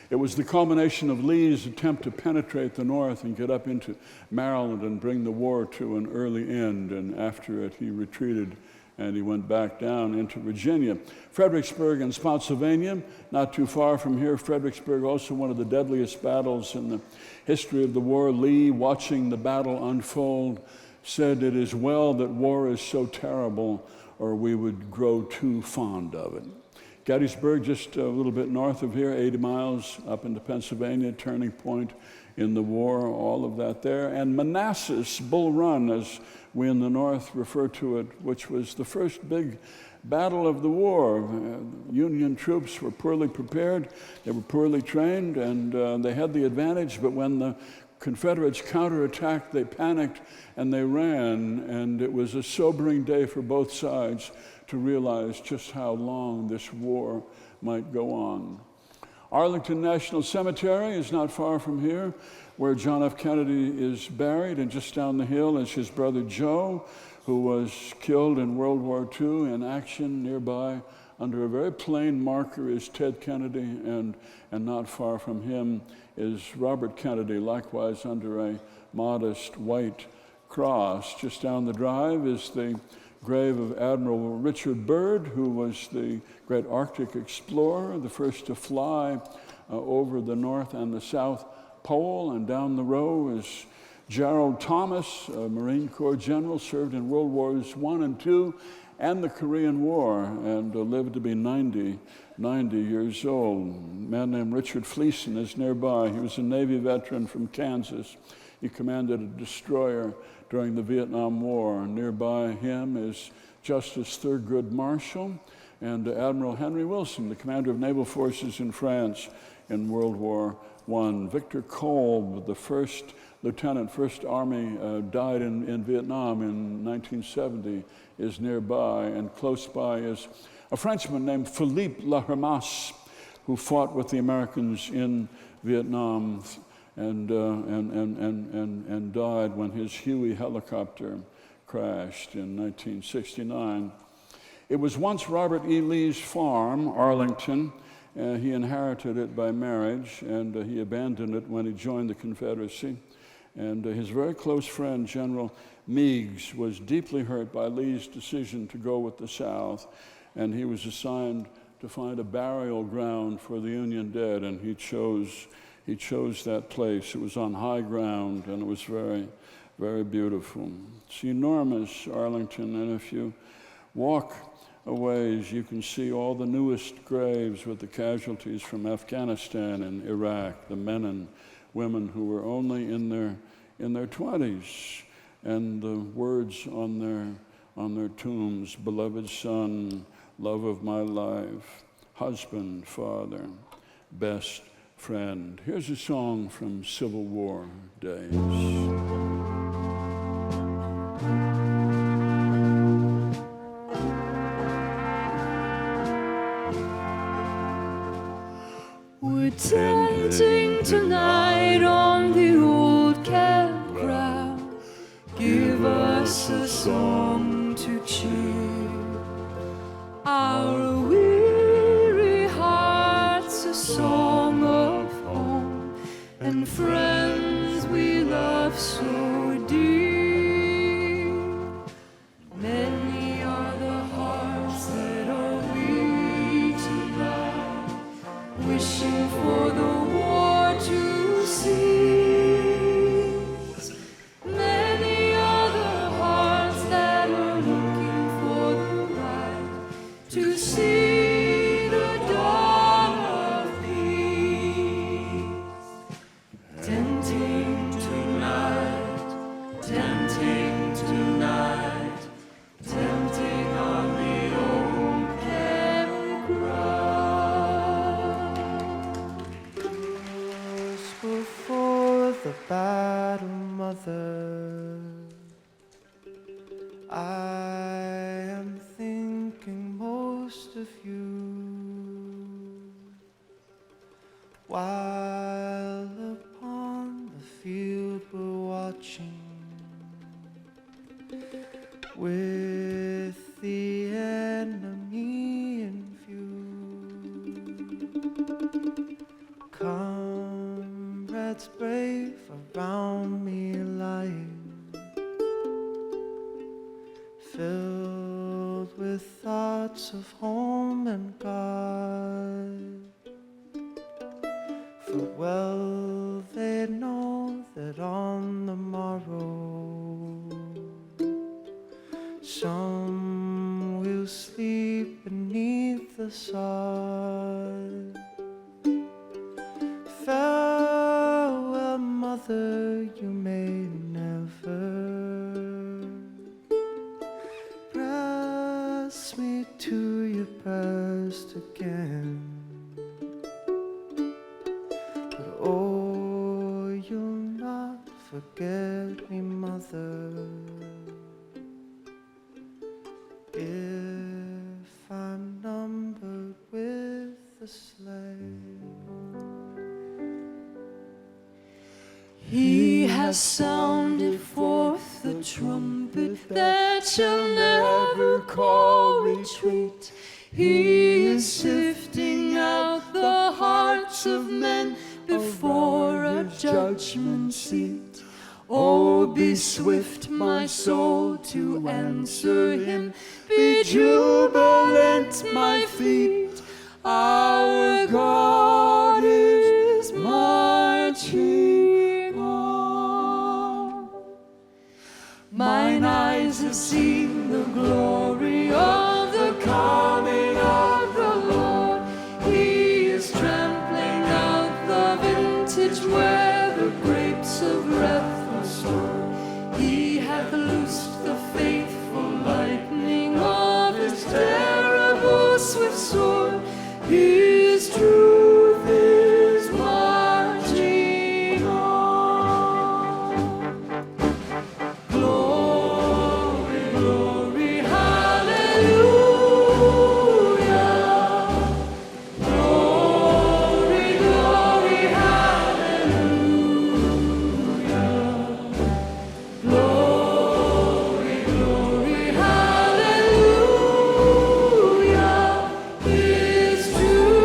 It was the culmination of Lee's attempt to penetrate the North and get up into Maryland and bring the war to an early end. And after it, he retreated and he went back down into Virginia. Fredericksburg in Spotsylvania, not too far from here. Fredericksburg, also one of the deadliest battles in the history of the war. Lee, watching the battle unfold, said, "It is well that war is so terrible, or we would grow too fond of it." Gettysburg, just a little bit north of here, 80 miles up into Pennsylvania, turning point in the war, all of that there. And Manassas, Bull Run, as we in the North refer to it, which was the first big battle of the war. Union troops were poorly prepared, they were poorly trained, and they had the advantage, but when the Confederates counterattacked, they panicked and they ran, and it was a sobering day for both sides to realize just how long this war might go on. Arlington National Cemetery is not far from here, where John F. Kennedy is buried, and just down the hill is his brother Joe, who was killed in World War II in action nearby under a very plain marker is Ted Kennedy, and not far from him is Robert Kennedy, likewise under a modest white cross. Just down the drive is the grave of Admiral Richard Byrd, who was the great Arctic explorer, the first to fly over the North and the South Pole. And down the row is Gerald Thomas, a Marine Corps general, served in World Wars I and II and the Korean War, and lived to be 90 years old. A man named Richard Fleeson is nearby. He was a Navy veteran from Kansas. He commanded a destroyer during the Vietnam War. Nearby him is Justice Thurgood Marshall and Admiral Henry Wilson, the commander of naval forces in France in World War I. Victor Kolb, the first lieutenant, First Army, died in Vietnam in 1970, is nearby. And close by is a Frenchman named Philippe Lahermasse, who fought with the Americans in Vietnam and died when his Huey helicopter crashed in 1969. It was once Robert E. Lee's farm, Arlington. He inherited it by marriage, and he abandoned it when he joined the Confederacy. And his very close friend, General Meigs, was deeply hurt by Lee's decision to go with the South, and he was assigned to find a burial ground for the Union dead, and he chose that place. It was on high ground, and it was very, very beautiful. It's enormous, Arlington, and if you walk a ways, you can see all the newest graves with the casualties from Afghanistan and Iraq, the men and women who were only in their 20s, and the words on on their tombs, beloved son, love of my life, husband, father, best friend. Here's a song from Civil War days. We're tenting tonight on the old campground. Give us a song to cheer our weary hearts, a song of home and friends we love so dear. Many are the hearts that are weary tonight, wishing for the war to cease. Many are the hearts that are looking for the light to see the dawn of peace. Tenting tonight, tenting tonight, tenting on the old campground. Just before the battle, mother, I am thinking most of you. While upon the field we're watching, with the enemy in view. Comrades brave around me lying, filled with thoughts of home and God. For well they know that on the morrow some will sleep beneath the sod. Farewell, mother, you may never press me to your breast again. But oh, you'll not forget me, mother, if I'm numbered with the slain. He has sounded forth the trumpet that shall never call retreat. He is sifting out the hearts of men before a judgment seat. Oh, be swift, my soul, to answer him. Be jubilant, my feet. Our God is marching on. Mine eyes have seen the glory of the coming of the Lord. He is trampling out the vintage where the grapes of wrath are stored. He hath loosed the faithful lightning of his terrible swift sword. His truth is marching on. Glory, glory, hallelujah. Glory, glory, hallelujah. Glory, glory, hallelujah. His truth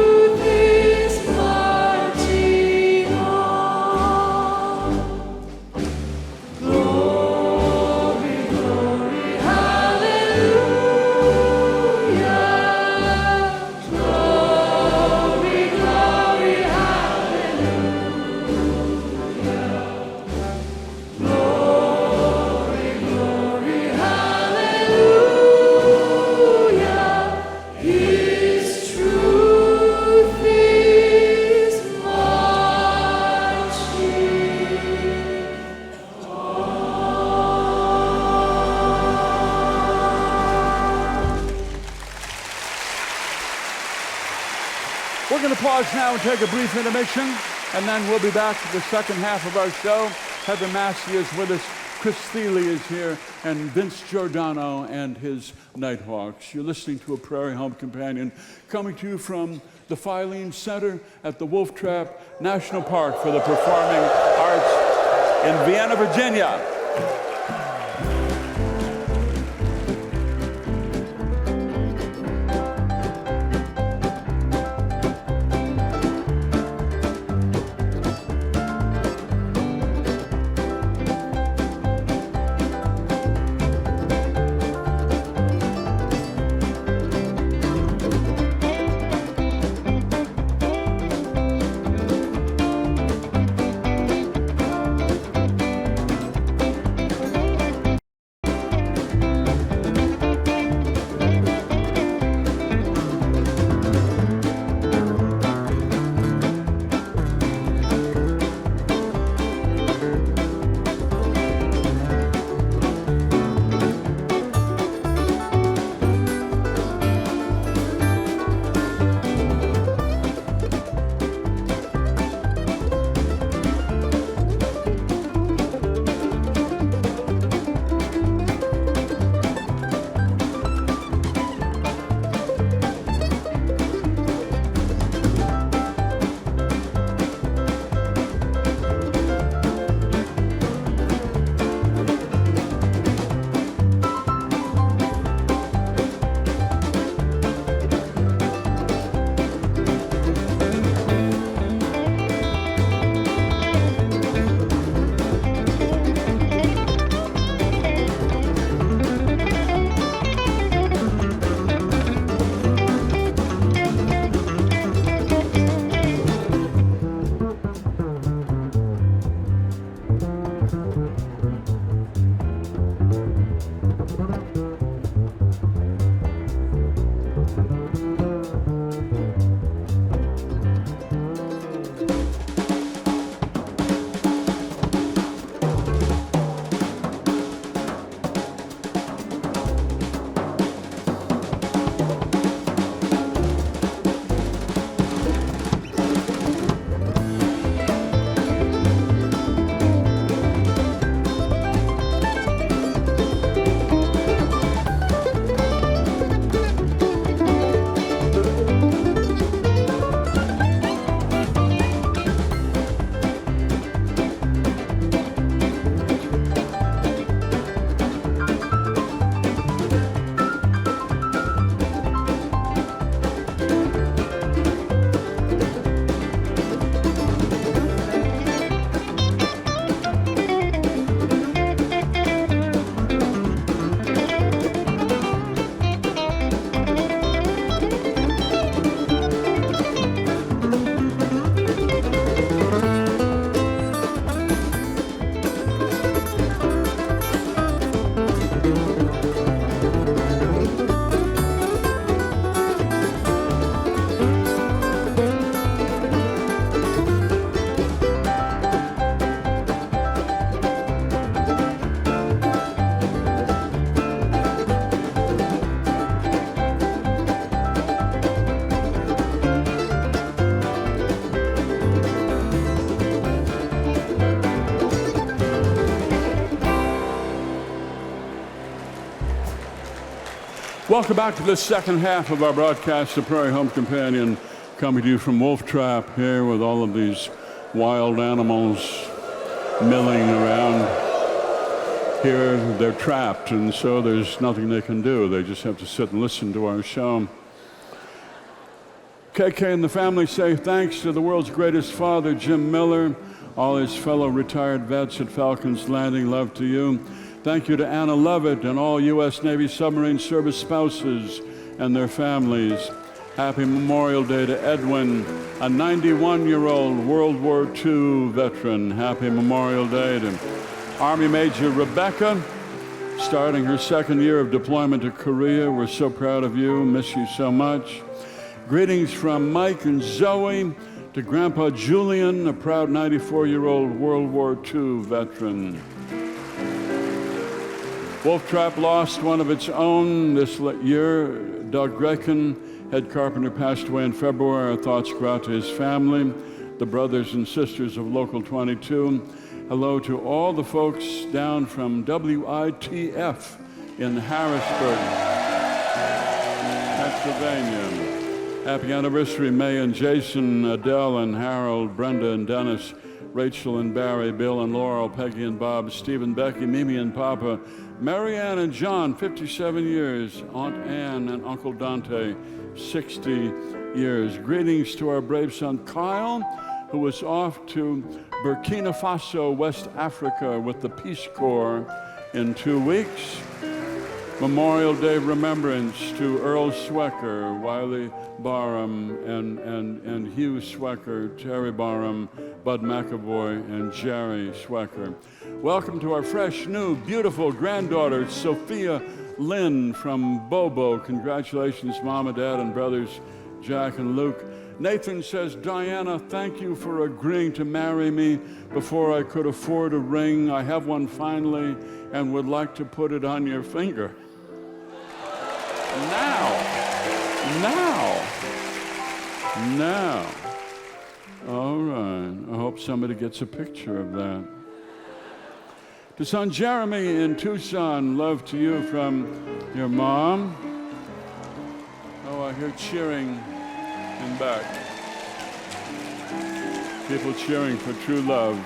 We're going to pause now and take a brief intermission, and then we'll be back to the second half of our show. Heather Masse is with us, Chris Thile is here, and Vince Giordano and his Nighthawks. You're listening to a Prairie Home Companion coming to you from the Filene Center at the Wolf Trap National Park for the Performing Arts in Vienna, Virginia. Welcome back to the second half of our broadcast, the Prairie Home Companion, coming to you from Wolf Trap here with all of these wild animals milling around. Here they're trapped, and so there's nothing they can do. They just have to sit and listen to our show. KK and the family say thanks to the world's greatest father, Jim Miller, all his fellow retired vets at Falcons Landing. Love to you. Thank you to Anna Lovett and all U.S. Navy submarine service spouses and their families. Happy Memorial Day to Edwin, a 91-year-old World War II veteran. Happy Memorial Day to Army Major Rebecca, starting her second year of deployment to Korea. We're so proud of you, miss you so much. Greetings from Mike and Zoe to Grandpa Julian, a proud 94-year-old World War II veteran. Wolf Trap lost one of its own this year. Doug Grecken Head carpenter passed away in February. Our thoughts go out to his family, the brothers and sisters of Local 22. Hello to all the folks down from WITF in Harrisburg, Pennsylvania. Happy anniversary, May and Jason, Adele and Harold, Brenda and Dennis, Rachel and Barry, Bill and Laurel, Peggy and Bob, Steve and Becky, Mimi and Papa, Mary Ann and John, 57 years, Aunt Ann and Uncle Dante, 60 years. Greetings to our brave son Kyle, who was off to Burkina Faso, West Africa with the Peace Corps in 2 weeks. Memorial Day remembrance to Earl Swecker, Wiley Barham, and Hugh Swecker, Terry Barham, Bud McAvoy, and Jerry Swecker. Welcome to our fresh, new, beautiful granddaughter, Sophia Lynn from Bobo. Congratulations, Mama, Dad, and brothers Jack and Luke. Nathan says, Diana, thank you for agreeing to marry me before I could afford a ring. I have one finally and would like to put it on your finger. Now. All right. I hope somebody gets a picture of that. To son Jeremy in Tucson, love to you from your mom. Oh, I hear cheering in back. People cheering for true love.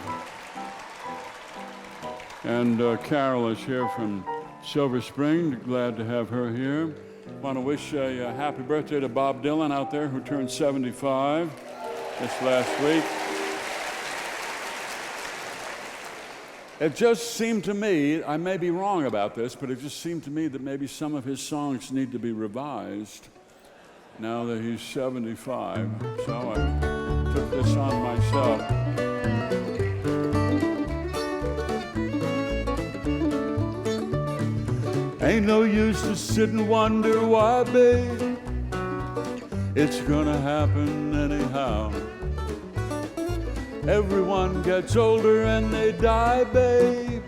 And Carol is here from Silver Spring. Glad to have her here. Want to wish a happy birthday to Bob Dylan out there, who turned 75 this last week. It just seemed to me, I may be wrong about this, but it just seemed to me that maybe some of his songs need to be revised now that he's 75. So I took this on myself. Ain't no use to sit and wonder why, babe. It's gonna happen anyhow. Everyone gets older and they die, babe.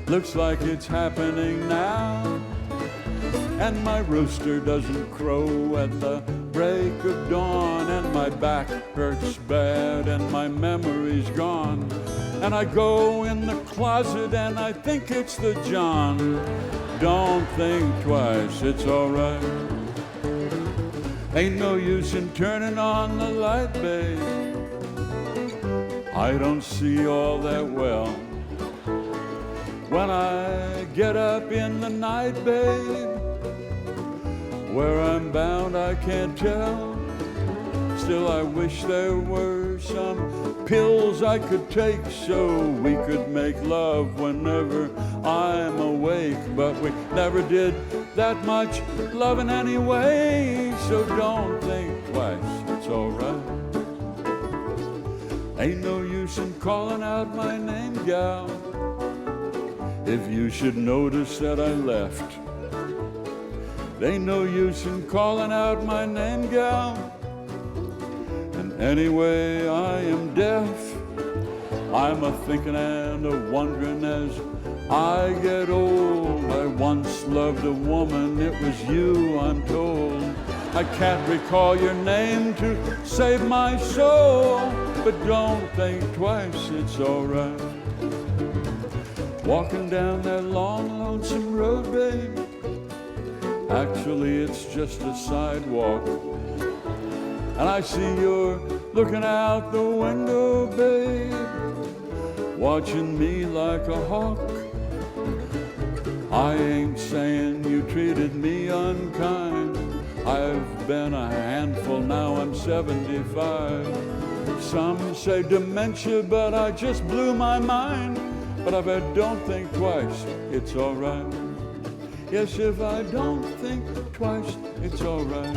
Looks like it's happening now. And my rooster doesn't crow at the break of dawn. And my back hurts bad and my memory's gone. And I go in the closet and I think it's the John. Don't think twice, it's alright. Ain't no use in turning on the light, babe. I don't see all that well. When I get up in the night, babe, where I'm bound I can't tell. Still I wish there were some pills I could take so we could make love whenever I'm awake. But we never did that much loving anyway, so don't think twice, it's alright. Ain't no use in calling out my name, gal, if you should notice that I left. Ain't no use in calling out my name, gal, and anyway I am deaf. I'm a-thinking and a-wondering as I get old. I once loved a woman, it was you, I'm told. I can't recall your name to save my soul, but don't think twice, it's alright. Walking down that long, lonesome road, babe, actually it's just a sidewalk. And I see you're looking out the window, babe, watching me like a hawk. I ain't saying you treated me unkind. I've been a handful, now I'm 75. Some say dementia, but I just blew my mind. But if I don't think twice, it's alright. Yes, if I don't think twice, it's alright.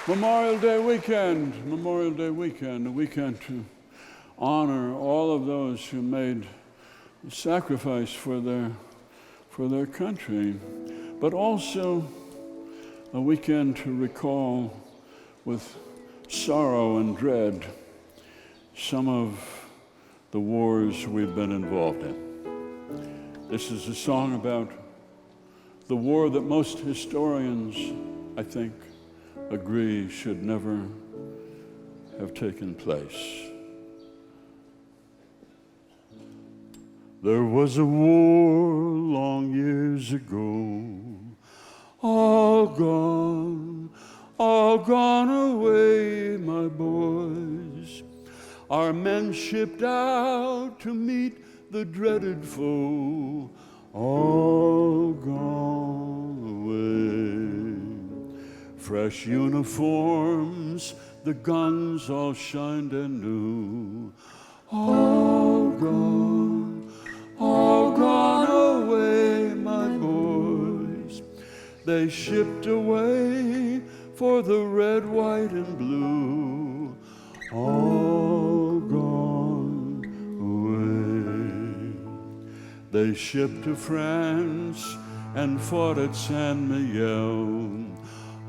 Memorial Day weekend, a weekend to honor all of those who made a sacrifice for their country, but also a weekend to recall with sorrow and dread some of the wars we've been involved in. This is a song about the war that most historians, I think, agree should never have taken place. There was a war long years ago, all gone away, my boys. Our men shipped out to meet the dreaded foe, all gone away. Fresh uniforms, the guns all shined and new, all gone away, my boys. They shipped away for the red, white, and blue, all gone away. They shipped to France and fought at San Miguel,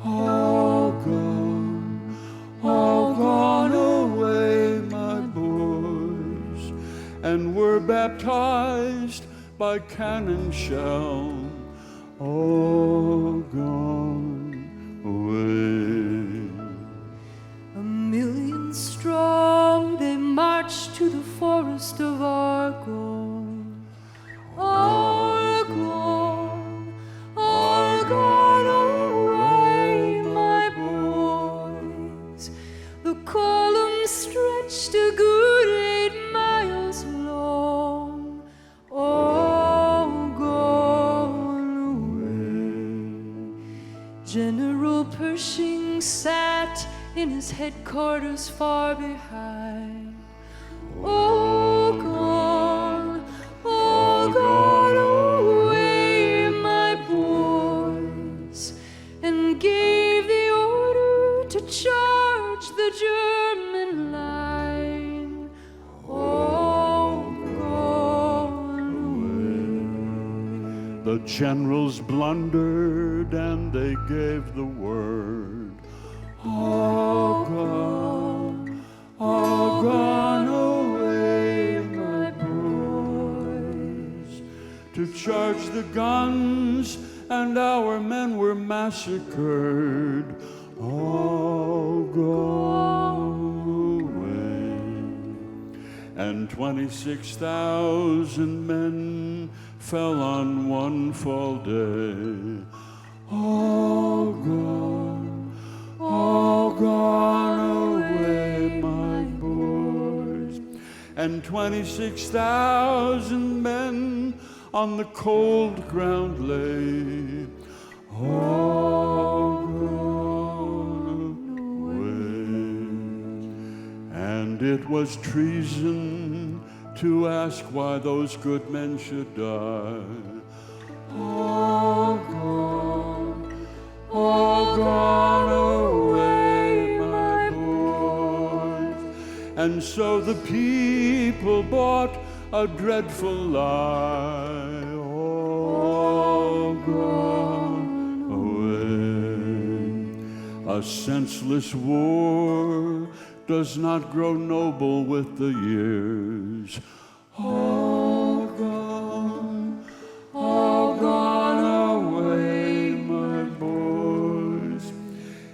all gone away, my boys, and were baptized by cannon shell, all gone away. A million strong, they marched to the forest of Argonne. All gone away, my boys. The column stretched a good 8 miles long, all gone away. General Pershing sat in his headquarters far behind, all gone away, my boys, and gave the order to charge the German line, all gone away. The generals blundered and they gave the word, all gone away, my boys. To charge the guns and our men were massacred, all gone away. And 26,000 men fell on one fall day, all gone away, my boys. And 26,000 men on the cold ground lay, all gone away. And it was treason to ask why those good men should die, all gone away, my boys. And so the people bought a dreadful lie, all gone away. A senseless war does not grow noble with the years, all gone away, my boys.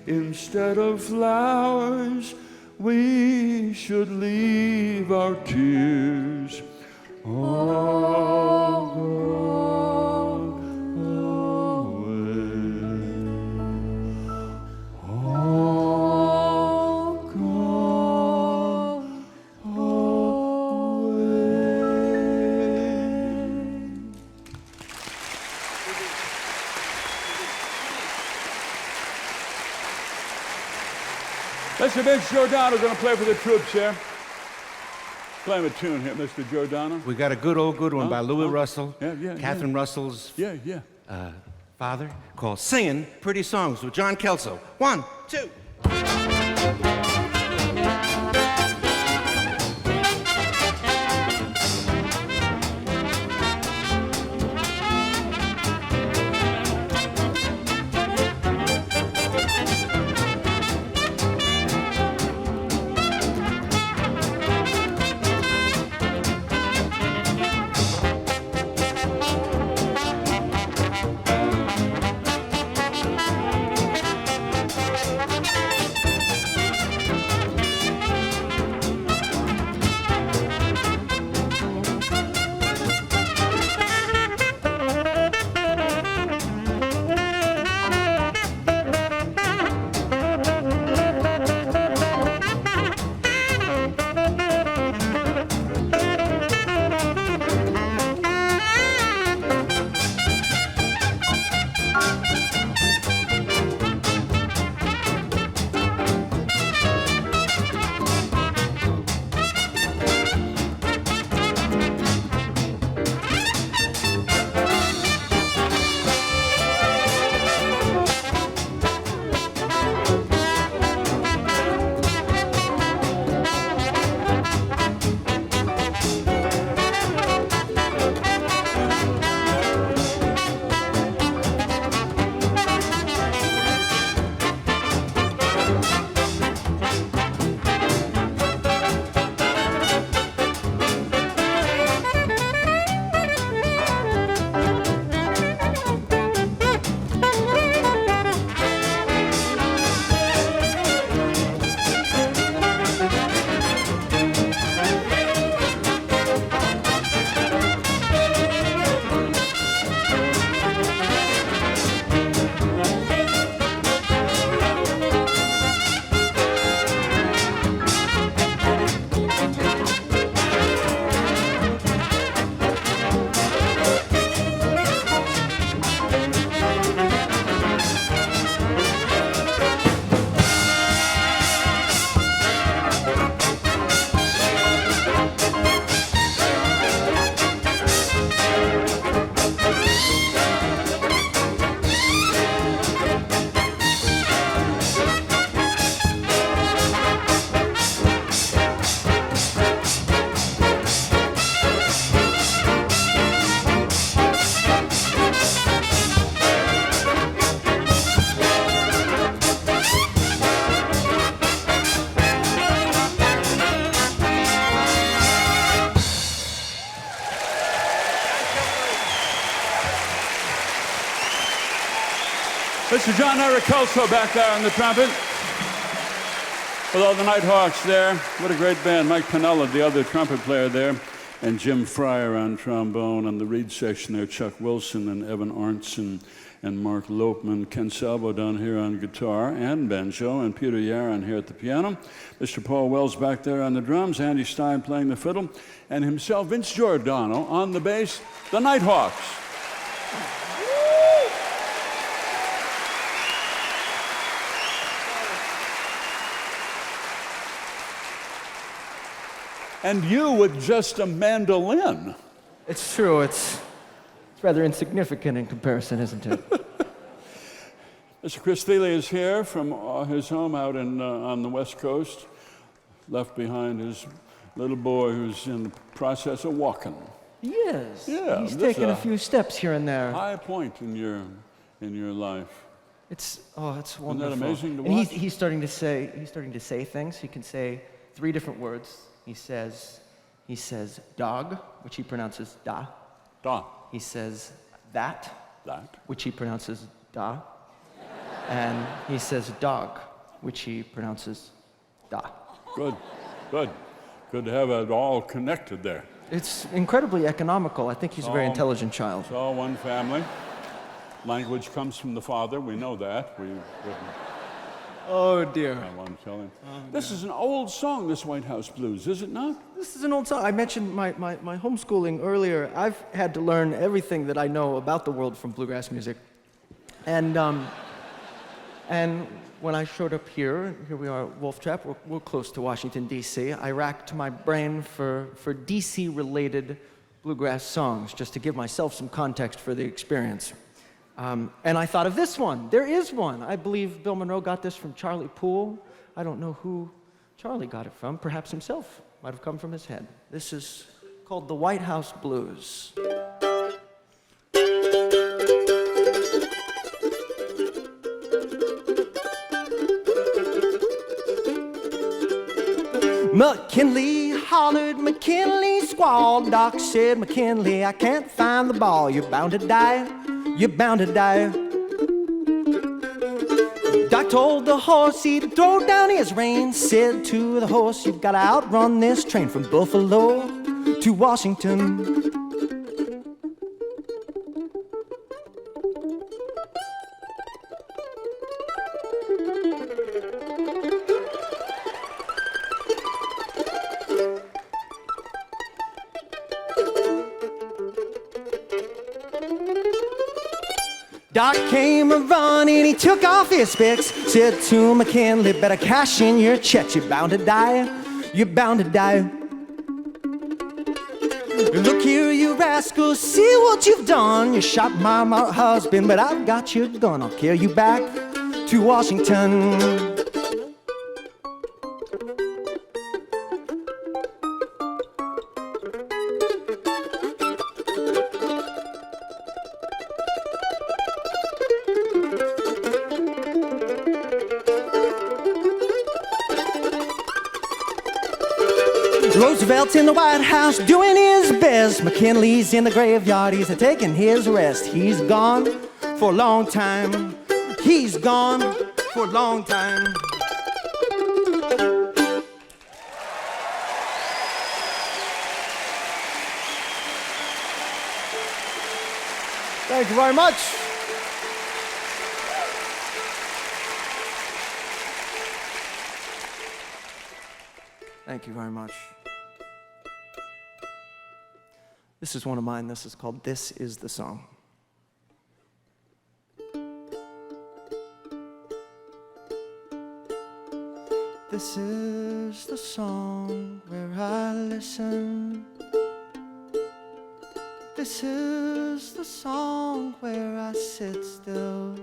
Instead of flowers, we should leave our tears, all gone away, all gone away. Mr. Vince Giordano is going to play for the troops here. Play him a tune here, Mr. Giordano. We got a good one by Louis Russell, Catherine Russell's father, called Singing Pretty Songs with John Kelso. 1, 2. Mr. John Eric-Kelso back there on the trumpet. With all the Nighthawks there. What a great band. Mike Piniella, the other trumpet player there. And Jim Fryer on trombone. On the reed section there, Chuck Wilson and Evan Arntzen and Mark Lopeman. Ken Salvo down here on guitar and banjo. And Peter Yaron here at the piano. Mr. Paul Wells back there on the drums. Andy Stein playing the fiddle. And himself, Vince Giordano, on the bass. The Nighthawks. And you with just a mandolin. It's true. It's rather insignificant in comparison, isn't it? Mr. Chris Thile is here from his home out on the West Coast, left behind his little boy who's in the process of walking. He is. Yeah, He's this taken a few steps here and there. High point in your life. It's wonderful. Isn't that amazing to and watch? he's starting to say things. He can say 3 different words. He says dog, which he pronounces da. Da. He says that, which he pronounces da. And he says dog, which he pronounces da. Good. Good to have it all connected there. It's incredibly economical. I think he's a very intelligent child. It's all one family. Language comes from the father. We know that. Oh, dear. I won't tell him. This is an old song, this White House Blues, is it not? This is an old song. I mentioned my homeschooling earlier. I've had to learn everything that I know about the world from bluegrass music. And when I showed up here we are at Wolf Trap, we're close to Washington, D.C., I racked my brain for D.C.-related bluegrass songs, just to give myself some context for the experience. And I thought of this one. There is one. I believe Bill Monroe got this from Charlie Poole. I don't know who Charlie got it from. Perhaps himself. Might have come from his head. This is called the White House Blues. McKinley hollered, McKinley squalled. Doc said, McKinley, I can't find the ball. You're bound to die. You're bound to die. Doc told the horse he'd throw down his reins. Said to the horse, you've got to outrun this train from Buffalo to Washington. Doc came a-running, he took off his specs. Said to McKinley, better cash in your checks. You're bound to die, you're bound to die. Look here, you rascal, see what you've done. You shot my husband, but I've got your gun. I'll carry you back to Washington. Roosevelt's in the White House doing his best. McKinley's in the graveyard, he's taking his rest. He's gone for a long time. He's gone for a long time. Thank you very much. Thank you very much. This is one of mine. This is called This Is the Song. This is the song where I listen. This is the song where I sit still.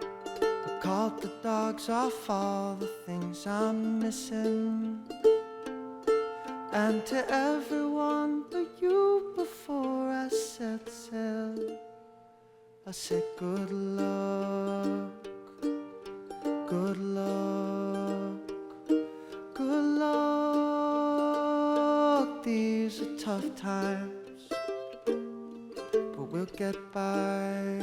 I caught the dogs off all the things I'm missing. And to everyone but you before I set sail, I said good luck, good luck, good luck. These are tough times, but we'll get by.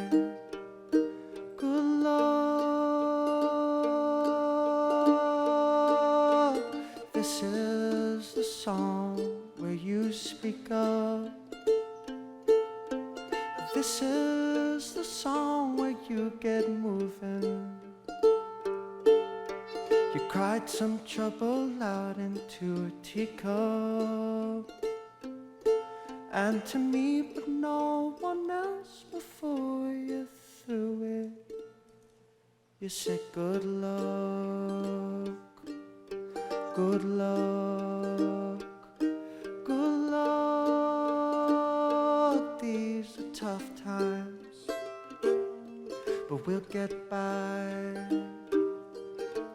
song where you speak of. This is the song where you get moving. You cried some trouble out into a teacup. And to me, but no one else before you threw it, you said good luck, good luck, good luck. These are tough times, but we'll get by.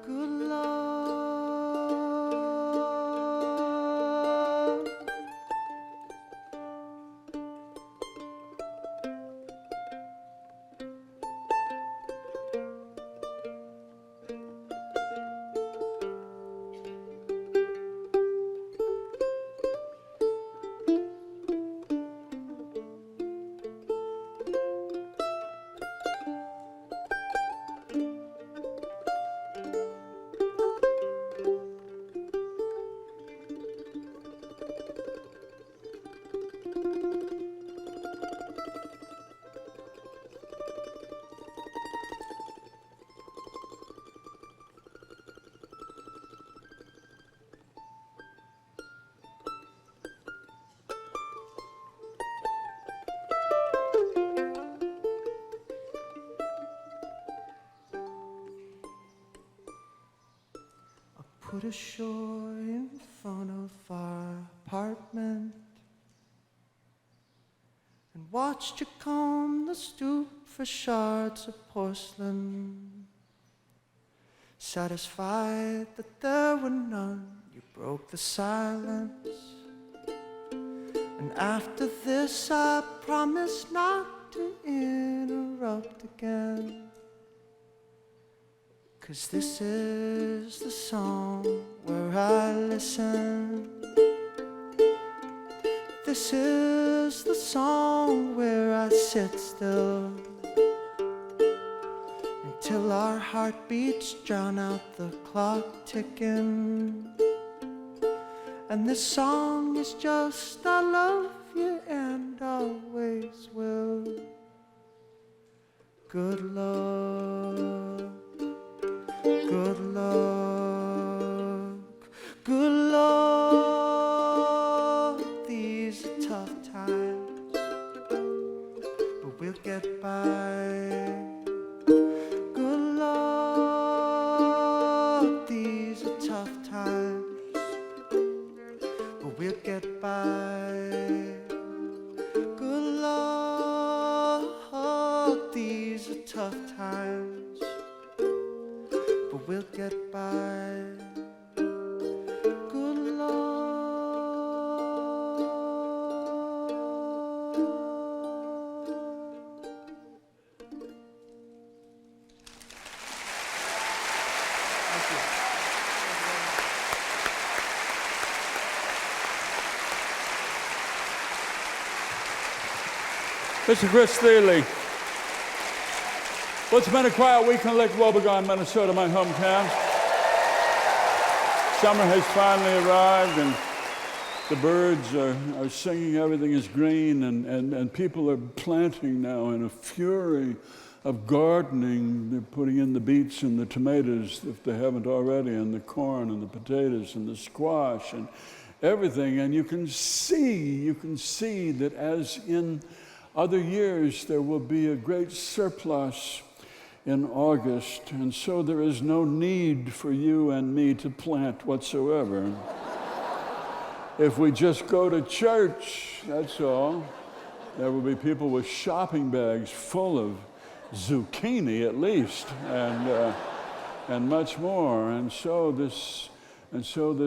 Good luck. Put ashore in front of our apartment and watched you comb the stoop for shards of porcelain. Satisfied that there were none, you broke the silence. And after this I promised not to interrupt again. 'Cause this is the song where I listen. This is the song where I sit still until our heartbeats drown out the clock ticking. And this song is just I love you and always will. Good luck. Good luck, good luck. These are tough times, but we'll get by. Good luck. These are tough times, but we'll get by. Good luck. These are tough times, but we'll get by. Good luck. Mr. Chris Thile. Well, it's been a quiet week in Lake Wobegon, Minnesota, my hometown. Summer has finally arrived, and the birds are singing, everything is green, and people are planting now in a fury of gardening. They're putting in the beets and the tomatoes, if they haven't already, and the corn and the potatoes and the squash and everything. And you can see that as in other years, there will be a great surplus in August, and so there is no need for you and me to plant whatsoever. If we just go to church, that's all. There will be people with shopping bags full of zucchini at least, and much more. And so this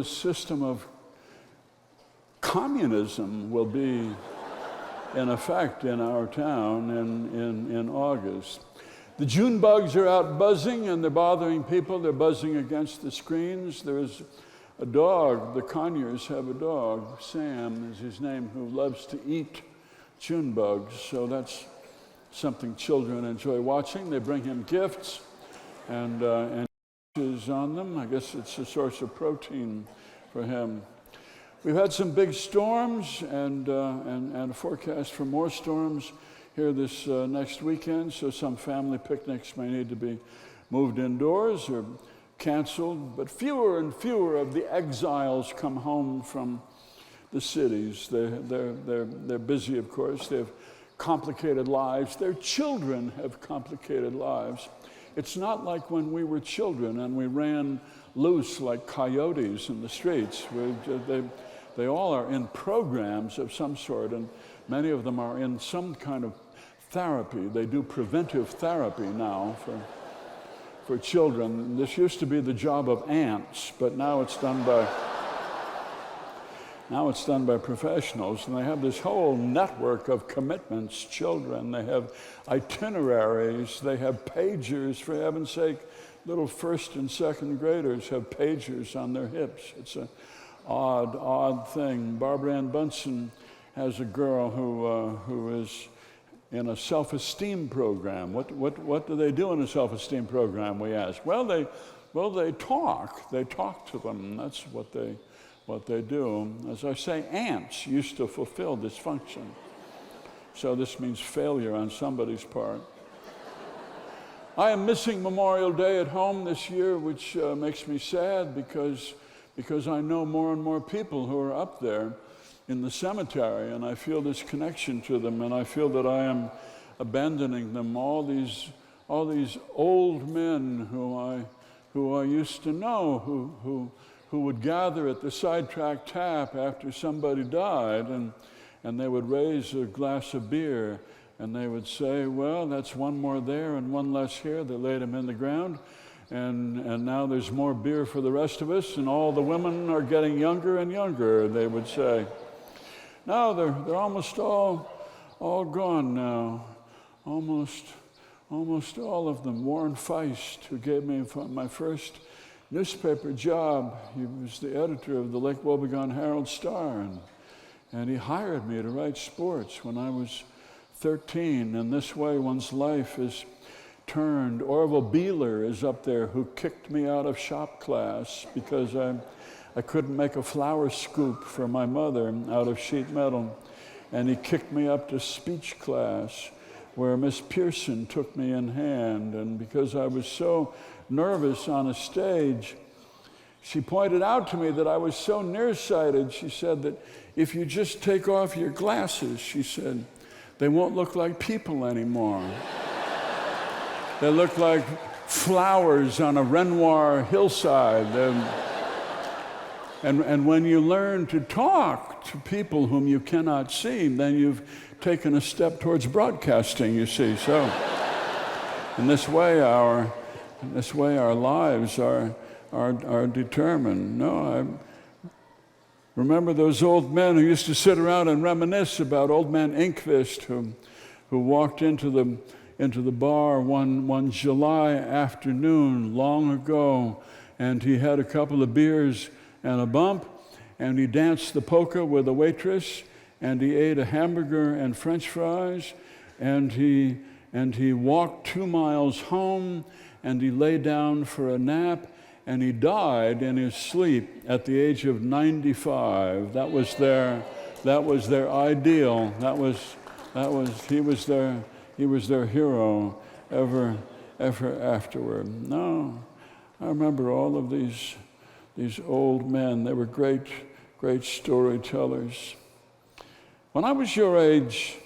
system of communism will be in effect in our town in August. The June bugs are out buzzing, and they're bothering people. They're buzzing against the screens. There's a dog. The Conyers have a dog. Sam is his name, who loves to eat June bugs. So that's something children enjoy watching. They bring him gifts and on them. I guess it's a source of protein for him. We've had some big storms and a forecast for more storms here this next weekend, so some family picnics may need to be moved indoors or canceled. But fewer and fewer of the exiles come home from the cities. They're busy, of course. They have complicated lives. Their children have complicated lives. It's not like when we were children and we ran loose like coyotes in the streets. They all are in programs of some sort, and many of them are in some kind of therapy. They do preventive therapy now for children. This used to be the job of aunts, but now it's done by professionals, and they have this whole network of commitments. Children, they have itineraries, they have pagers. For heaven's sake, little first and second graders have pagers on their hips. It's an odd thing. Barbara Ann Bunsen has a girl who is in a self-esteem program. What do they do in a self-esteem program, we ask? Well, they talk. They talk to them. That's what they do. As I say, ants used to fulfill this function. So this means failure on somebody's part. I am missing Memorial Day at home this year, which makes me sad because I know more and more people who are up there in the cemetery, and I feel this connection to them, and I feel that I am abandoning them. All these old men who I used to know, who would gather at the sidetrack tap after somebody died, and they would raise a glass of beer, and they would say, well, that's one more there and one less here. They laid him in the ground, and now there's more beer for the rest of us, and all the women are getting younger and younger, they would say. No, they're almost all gone now. Almost all of them. Warren Feist, who gave me my first newspaper job, he was the editor of the Lake Wobegon Herald-Star, and he hired me to write sports when I was 13, and this way one's life is turned. Orville Beeler is up there, who kicked me out of shop class because I couldn't make a flour scoop for my mother out of sheet metal, and he kicked me up to speech class where Miss Pearson took me in hand, and because I was so nervous on a stage, she pointed out to me that I was so nearsighted. She said that if you just take off your glasses, she said, they won't look like people anymore. They look like flowers on a Renoir hillside. And when you learn to talk to people whom you cannot see, then you've taken a step towards broadcasting, you see. So in this way our lives are determined. No, I remember those old men who used to sit around and reminisce about old man Inkvist, who walked into the bar one July afternoon long ago, and he had a couple of beers and a bump, and he danced the polka with a waitress, and he ate a hamburger and French fries, and he walked 2 miles home, and he lay down for a nap, and he died in his sleep at the age of 95. That was their ideal. He was their hero ever afterward. No, I remember all of these old men. They were great storytellers. When I was your age,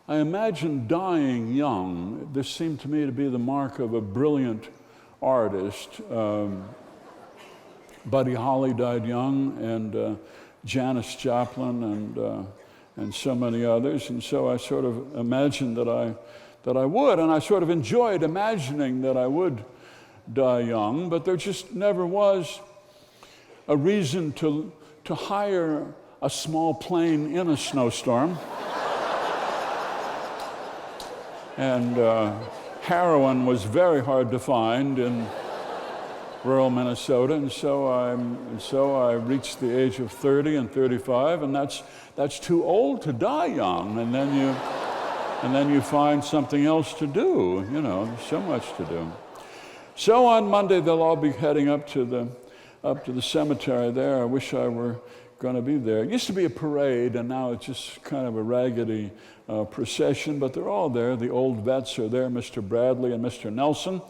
I imagined dying young. This seemed to me to be the mark of a brilliant artist. Buddy Holly died young, and Janis Joplin, and so many others. And so I sort of imagined that I would, and I sort of enjoyed imagining that I would die young, but there just never was a reason to hire a small plane in a snowstorm. And heroin was very hard to find in rural Minnesota, and so I reached the age of 30 and 35, and that's too old to die young. And then you find something else to do. You know, there's so much to do. So on Monday they'll all be heading up to the cemetery there. I wish I were going to be there. It used to be a parade, and now it's just kind of a raggedy procession, but they're all there. The old vets are there. Mr. Bradley and Mr. Nelson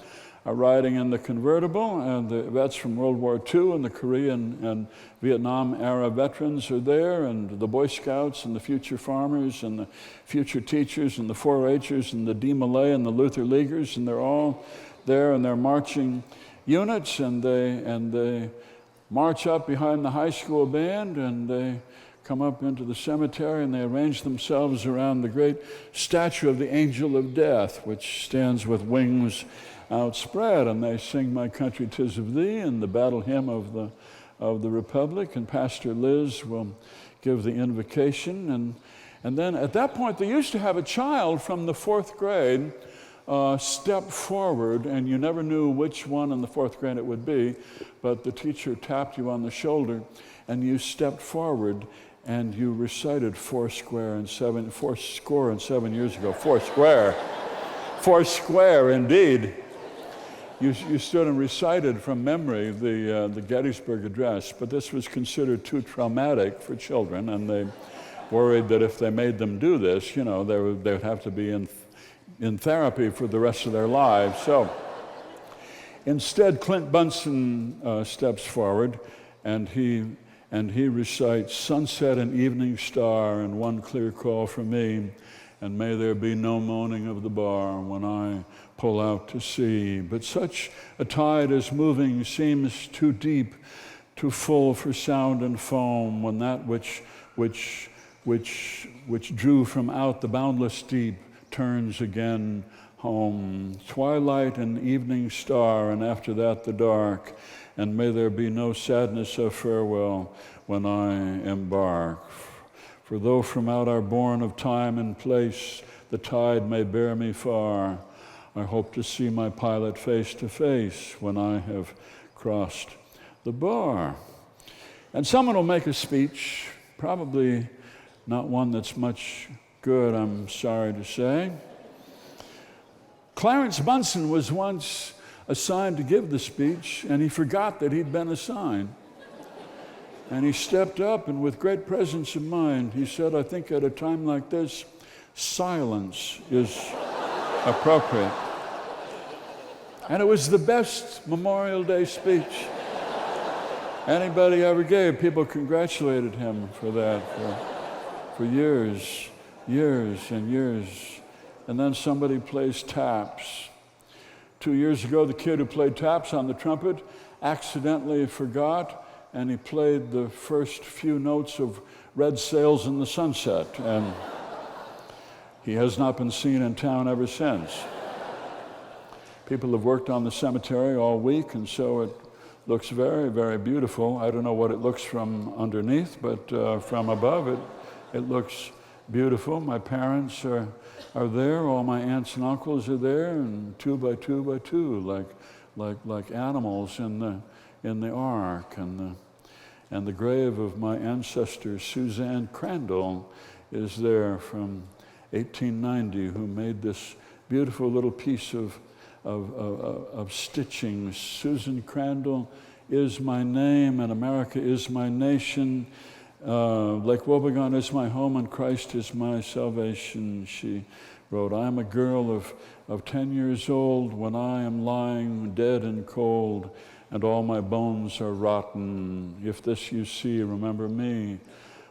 are riding in the convertible, and the vets from World War II and the Korean and Vietnam era veterans are there, and the Boy Scouts and the future farmers and the future teachers and the 4-H'ers and the D. Malay and the Luther Leaguers, and they're all there, and they're marching units, and they march up behind the high school band, and they come up into the cemetery, and they arrange themselves around the great statue of the Angel of Death, which stands with wings outspread, and they sing "My Country 'Tis of Thee" and the battle hymn of the Republic, and Pastor Liz will give the invocation, and then at that point they used to have a child from the 4th grade step forward, and you never knew which one in the 4th grade it would be, but the teacher tapped you on the shoulder, and you stepped forward, and you recited fourscore and 7 years ago. Foursquare, indeed. You stood and recited from memory the Gettysburg Address, but this was considered too traumatic for children, and they worried that if they made them do this, they would have to be in therapy for the rest of their lives. So instead, Clint Bunsen steps forward, and he recites "Sunset and evening star and one clear call for me, and may there be no moaning of the bar when I pull out to sea. But such a tide as moving seems too deep, too full for sound and foam, when that which drew from out the boundless deep turns again home. Twilight and evening star, and after that the dark, and may there be no sadness of farewell when I embark. For though from out our bourne of time and place the tide may bear me far, I hope to see my pilot face to face when I have crossed the bar." And someone will make a speech, probably not one that's much good, I'm sorry to say. Clarence Bunsen was once assigned to give the speech, and he forgot that he'd been assigned. And he stepped up, and with great presence of mind, he said, "I think at a time like this, silence is appropriate." And it was the best Memorial Day speech anybody ever gave. People congratulated him for that for years and years. And then somebody plays taps. 2 years ago, the kid who played taps on the trumpet accidentally forgot, and he played the first few notes of "Red Sails in the Sunset," and he has not been seen in town ever since. People have worked on the cemetery all week, and so it looks very, very beautiful. I don't know what it looks from underneath, but from above it looks beautiful. My parents are there, all my aunts and uncles are there, and 2 by 2 by 2, like animals in the ark, and the grave of my ancestor Suzanne Crandall is there from 1890, who made this beautiful little piece of stitching. "Susan Crandall is my name, and America is my nation. Lake Wobegon is my home, and Christ is my salvation," she wrote. "I am a girl of 10 years old when I am lying dead and cold, and all my bones are rotten. If this you see, remember me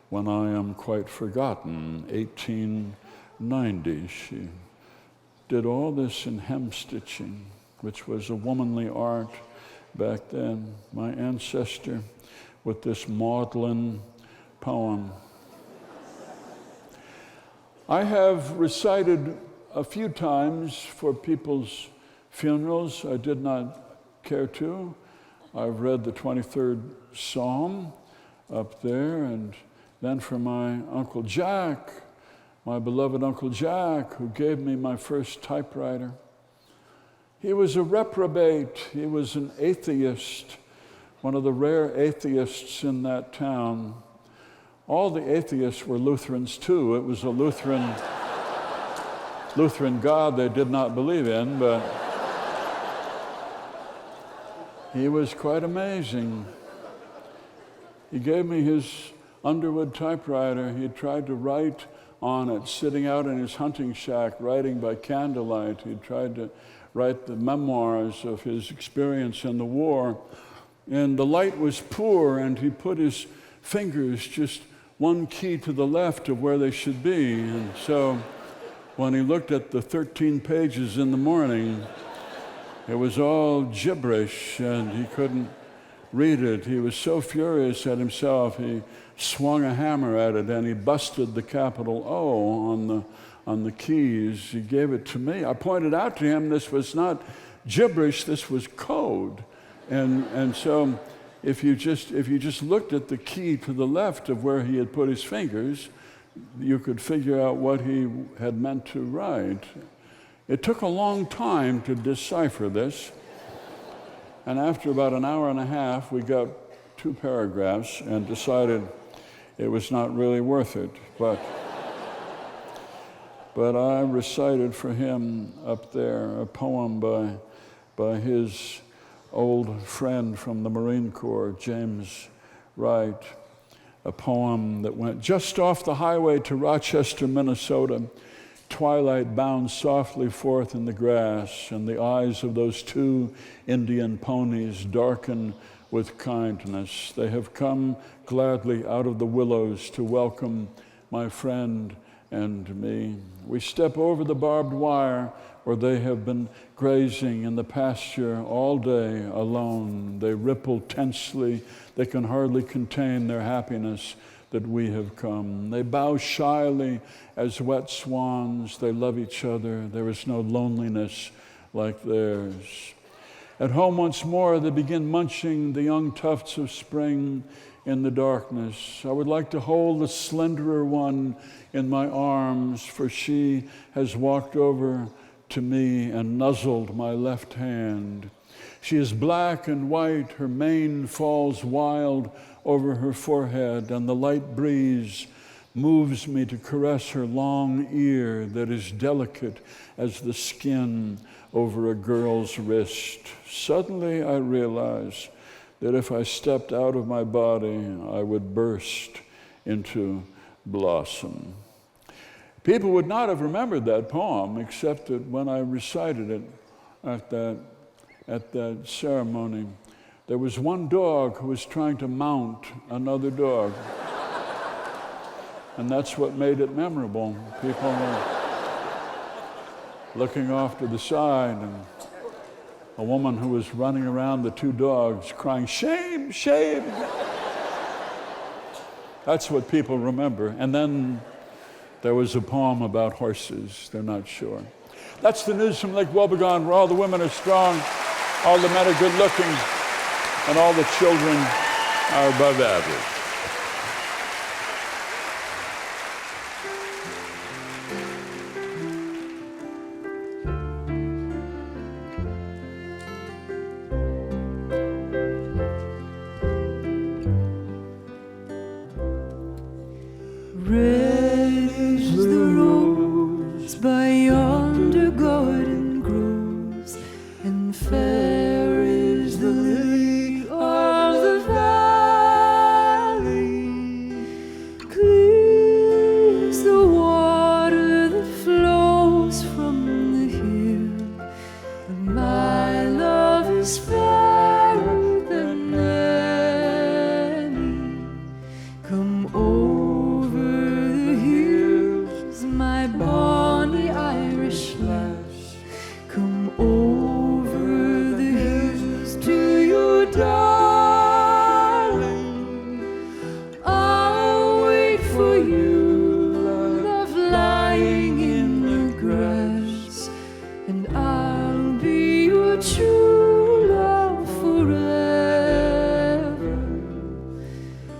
when I am quite forgotten." 1890, she did all this in hemstitching, which was a womanly art back then. My ancestor with this maudlin poem. I have recited a few times for people's funerals. I did not care to. I've read the 23rd Psalm up there, and then for my Uncle Jack, my beloved Uncle Jack, who gave me my first typewriter. He was a reprobate. He was an atheist, one of the rare atheists in that town. All the atheists were Lutherans too. It was a Lutheran God they did not believe in, but he was quite amazing. He gave me his Underwood typewriter. He tried to write on it, sitting out in his hunting shack, writing by candlelight. He tried to write the memoirs of his experience in the war. And the light was poor, and he put his fingers just one key to the left of where they should be. And so when he looked at the 13 pages in the morning, it was all gibberish, and he couldn't read it. He was so furious at himself, he swung a hammer at it, and he busted the capital O on the keys. He gave it to me. I pointed out to him this was not gibberish, this was code. And so if you just looked at the key to the left of where he had put his fingers, you could figure out what he had meant to write. It took a long time to decipher this. And after about an hour and a half, we got 2 paragraphs and decided it was not really worth it. But I recited for him up there a poem by his old friend from the Marine Corps, James Wright, a poem that went just off the highway to Rochester, Minnesota. Twilight bounds softly forth in the grass, and the eyes of those 2 Indian ponies darken with kindness. They have come gladly out of the willows to welcome my friend and me. We step over the barbed wire where they have been grazing in the pasture all day alone. They ripple tensely. They can hardly contain their happiness that we have come. They bow shyly as wet swans. They love each other. There is no loneliness like theirs. At home once more, they begin munching the young tufts of spring in the darkness. I would like to hold the slenderer one in my arms, for she has walked over to me and nuzzled my left hand. She is black and white. Her mane falls wild over her forehead, and the light breeze moves me to caress her long ear that is delicate as the skin over a girl's wrist. Suddenly I realize that if I stepped out of my body, I would burst into blossom. People would not have remembered that poem, except that when I recited it at that ceremony, there was one dog who was trying to mount another dog. And that's what made it memorable. People were looking off to the side, and a woman who was running around the 2 dogs crying, "Shame, shame." That's what people remember. And then there was a poem about horses. They're not sure. That's the news from Lake Wobegon, where all the women are strong, all the men are good looking, and all the children are above average. Red is the rose by yonder garden grows, and fair is the lily of the valley. Clear is the water that flows from the hill, and my love is fairer than any. Come over the hills, my bonny Irish lass. Come over the hills to your darling. I'll wait for you, love, lying in the grass, and I'll be your true love forever.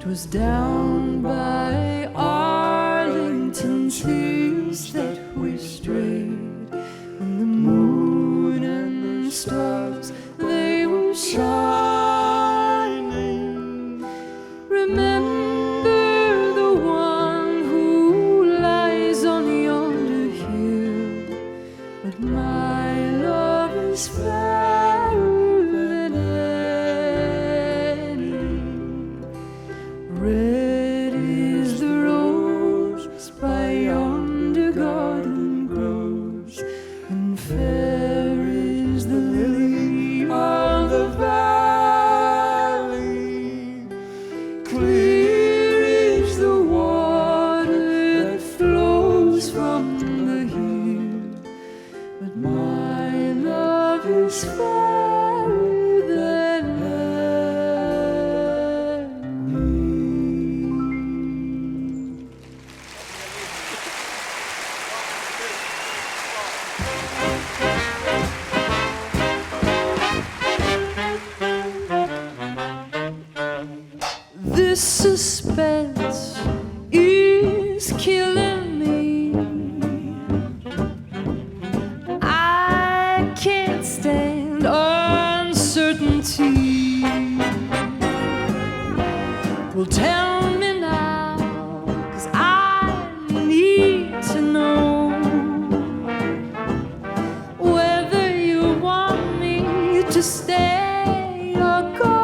'Twas down by Arlington's hills that we strayed, when the moon and the stars, they were shining. Remember the one who lies on yonder hill, but my love is fairer than any. Red This suspense is killing me. I can't stand uncertainty. Well, tell me now, 'cause I need to know whether you want me to stay or go.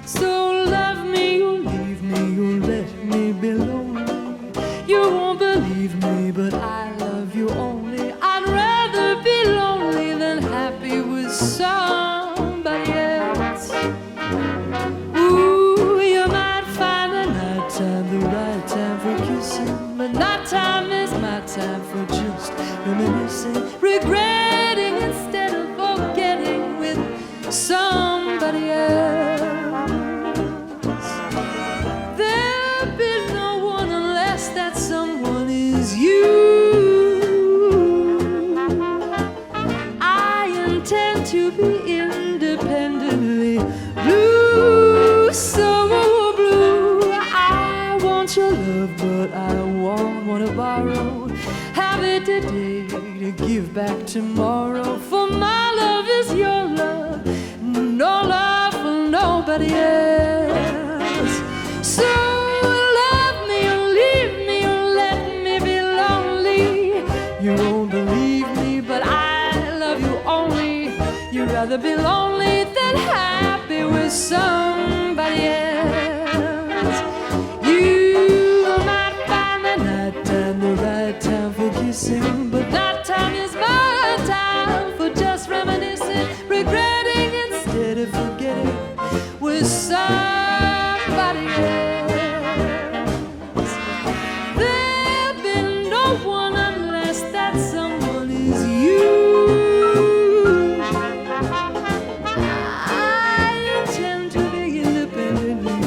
So love me or leave me or let me be lonely. You won't believe me, but I love you only. I'd rather be lonely than happy with somebody else. Ooh, you might find a nighttime the right time for kissing, but nighttime is my time for just reminiscing, regretting instead of forgetting with somebody else. There'll be no one unless that someone is you. I intend to be independently blue, so blue. I want your love, but I won't want to borrow. Have it today to give back tomorrow. For my love is your love, no love for nobody else. So love me or leave me or let me be lonely. You won't believe me, but I love you only. You'd rather be lonely than happy with somebody else. You might find the nighttime the right time for kissing, but nighttime is my time for just reminiscing, regretting instead of forgetting with somebody else. There'll be no one unless that someone is you. I intend to be independently.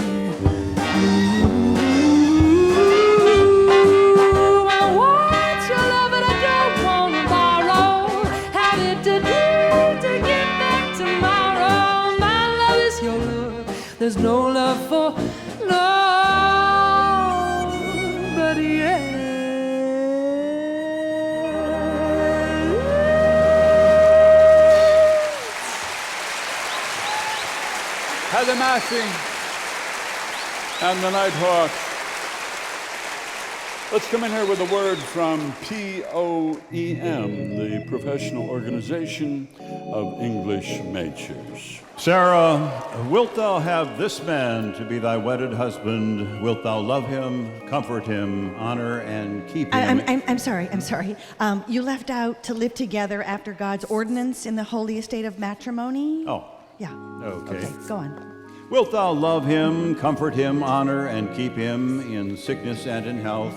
Ooh, I want your love, but I don't want to borrow. Have it today to get back tomorrow. My love is your love. There's no love for nobody else. Heather Masse and the Nighthawks. Let's come in here with a word from POEM, the Professional Organization of English Majors. Sarah, wilt thou have this man to be thy wedded husband? Wilt thou love him, comfort him, honor, and keep him? I'm sorry. You left out to live together after God's ordinance in the holy estate of matrimony. Oh, Yeah. okay. Go on. Wilt thou love him, comfort him, honor, and keep him in sickness and in health,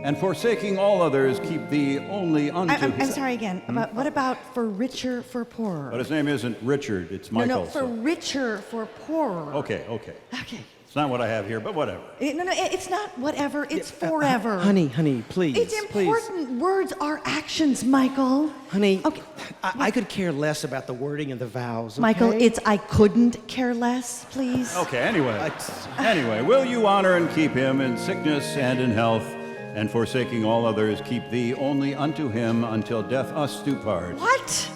and forsaking all others, keep thee only unto I'm sorry again. What about for richer, for poorer? But his name isn't Richard, it's Michael. No, for richer, for poorer. Okay. Okay. It's not what I have here, but whatever. It's not whatever. It's forever. Honey, please. It's important. Words are actions, Michael. Honey, Okay. I could care less about the wording of the vows. Okay? Michael, it's I couldn't care less, please. Okay, anyway, will you honor and keep him in sickness and in health, and forsaking all others, keep thee only unto him until death us do part? What?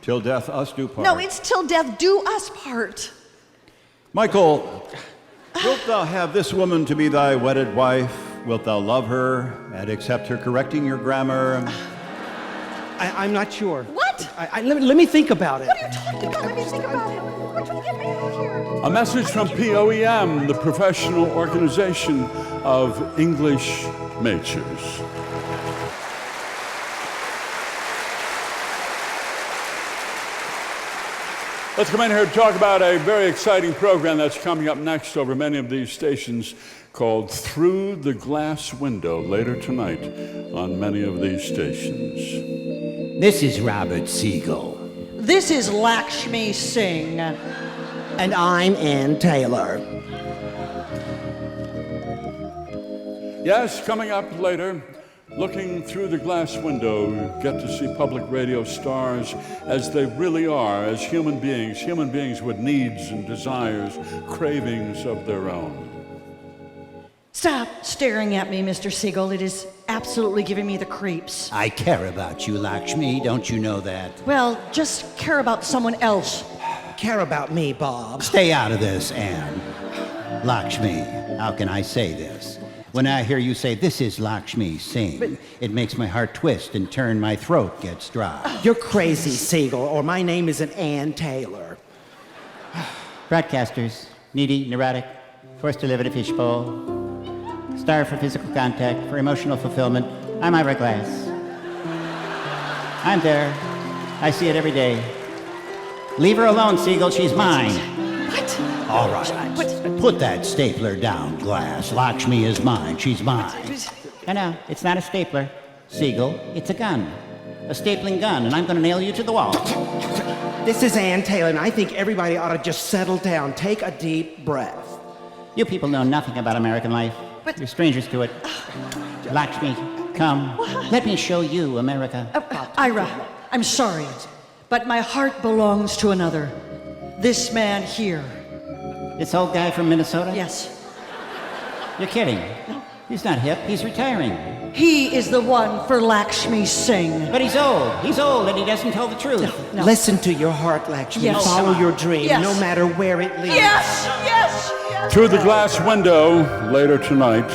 Till death us do part. No, it's till death do us part. Michael, wilt thou have this woman to be thy wedded wife? Wilt thou love her and accept her correcting your grammar? I'm not sure. What? Let me think about it. What are you talking about? Let me think about it. We're trying to get married here. A message from POEM, the Professional Organization of English Majors. Let's come in here to talk about a very exciting program that's coming up next over many of these stations called Through the Glass Window later tonight on many of these stations. This is Robert Siegel. This is Lakshmi Singh. And I'm Ann Taylor. Yes, coming up later, Looking through the glass window, you get to see public radio stars as they really are, as human beings with needs and desires, cravings of their own. Stop staring at me, Mr. Siegel. It is absolutely giving me the creeps. I care about you, Lakshmi. Don't you know that? Well, just care about someone else. Care about me, Bob. Stay out of this, Anne. Lakshmi, how can I say this? When I hear you say, "This is Lakshmi sing," it makes my heart twist and turn, my throat gets dry. You're crazy, Siegel, or my name isn't Ann Taylor. Broadcasters, needy, neurotic, forced to live in a fishbowl, starved for physical contact, for emotional fulfillment. I'm Ira Glass. I'm there. I see it every day. Leave her alone, Siegel. She's mine. What? All right. Put that stapler down, Glass. Lakshmi is mine. She's mine. No, it's not a stapler. Siegel, it's a gun. A stapling gun, and I'm going to nail you to the wall. This is Ann Taylor, and I think everybody ought to just settle down. Take a deep breath. You people know nothing about American life. You're strangers to it. Lakshmi, come. Let me show you America. Ira, I'm sorry, but my heart belongs to another. This man here. This old guy from Minnesota? Yes. You're kidding. He's not hip. He's retiring. He is the one for Lakshmi Singh. But he's old. He's old, and he doesn't tell the truth. No. Listen to your heart, Lakshmi. Yes. Follow your dream, Yes. no matter where it leads. Yes, yes, yes. Through the glass window later tonight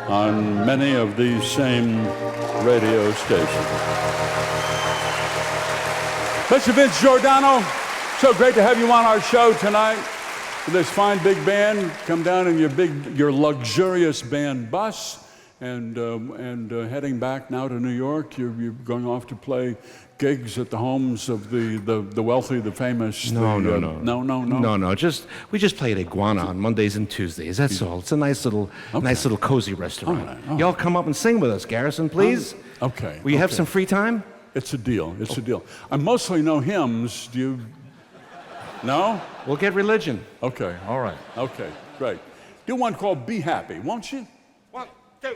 on many of these same radio stations. Mr. Vince Giordano, so great to have you on our show tonight. With this fine big band, come down in your luxurious band bus, and heading back now to New York. You're going off to play gigs at the homes of the wealthy, the famous. No. We just play at Iguana on Mondays and Tuesdays. That's all. It's a nice little cozy restaurant. All right. Y'all come up and sing with us, Garrison, please. Okay. Will you have some free time? It's a deal. It's a deal. I mostly know hymns. Do you? No? We'll get religion. Okay. All right. Okay. Great. Do one called "Be Happy," won't you? 1, 2.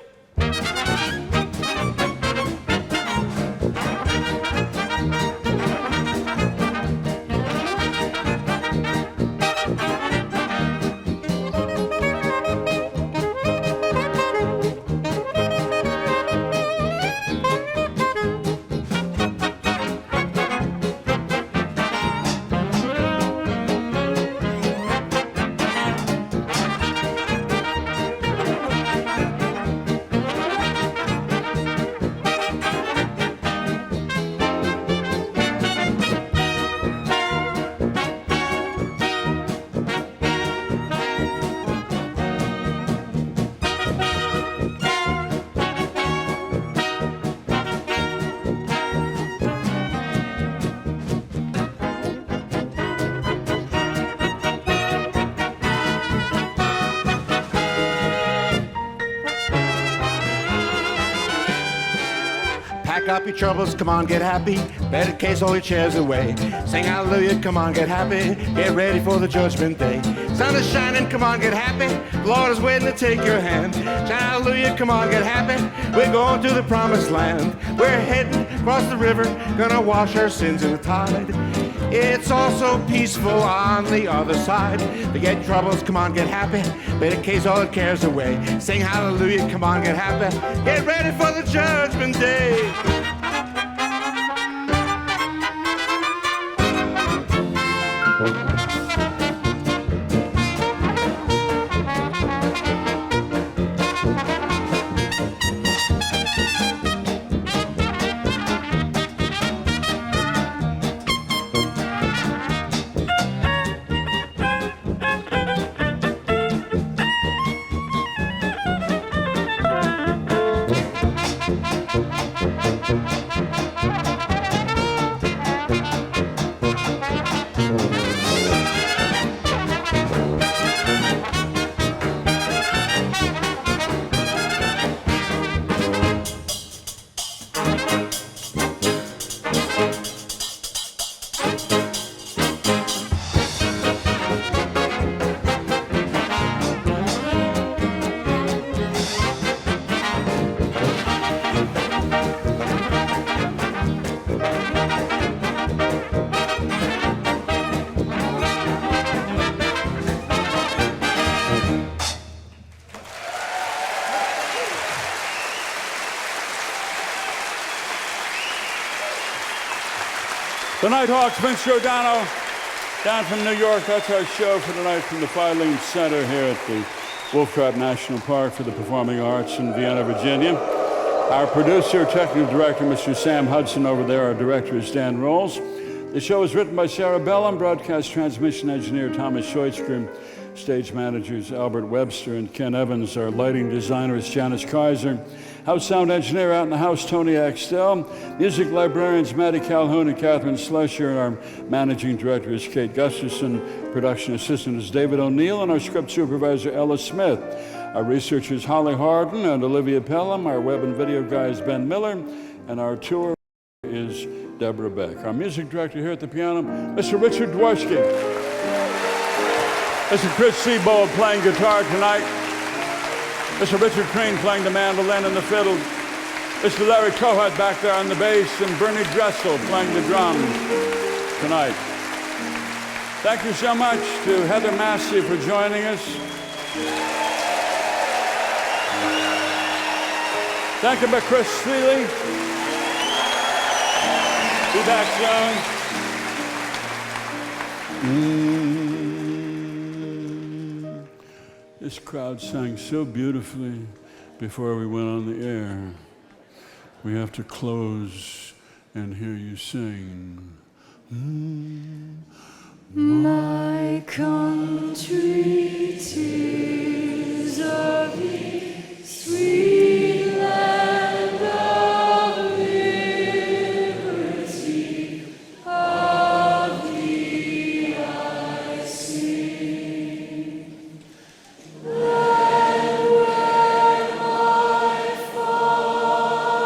Pack up your troubles, come on, get happy. Better case all your chairs away. Sing hallelujah, come on, get happy. Get ready for the judgment day. Sun is shining, come on, get happy. The Lord is waiting to take your hand. Shout hallelujah, come on, get happy. We're going to the promised land. We're heading across the river, gonna wash our sins in the tide. It's also peaceful on the other side. Forget troubles, come on, get happy. Better case all your cares away. Sing hallelujah, come on, get happy. Get ready for the judgment day. The Nighthawks, Vince Giordano, down from New York. That's our show for tonight from the Filene Center here at the Wolf Trap National Park for the Performing Arts in Vienna, Virginia. Our producer, technical director, Mr. Sam Hudson over there. Our director is Dan Rolls. The show is written by Sarah Bellum, broadcast transmission engineer Thomas Scheutzger, stage managers Albert Webster and Ken Evans. Our lighting designer is Janice Kaiser. House sound engineer out in the house, Tony Axtell. Music librarians, Maddie Calhoun and Catherine Schlescher. Our managing director is Kate Gustafson. Production assistant is David O'Neill. And our script supervisor, Ella Smith. Our researchers, Holly Harden and Olivia Pelham. Our web and video guy is Ben Miller. And our tour is Deborah Beck. Our music director here at the piano, Mr. Richard Dworsky. Mr. Chris Siebold playing guitar tonight. Mr. Richard Kriehn playing the mandolin and the fiddle. Mr. Larry Kohut back there on the bass, and Bernie Dresel playing the drums tonight. Thank you so much to Heather Masse for joining us. Thank you to Chris Thile. Be back soon. This crowd sang so beautifully before we went on the air. We have to close and hear you sing. My country, 'tis of thee, sweet land of liberty, of thee I sing. Land where my fathers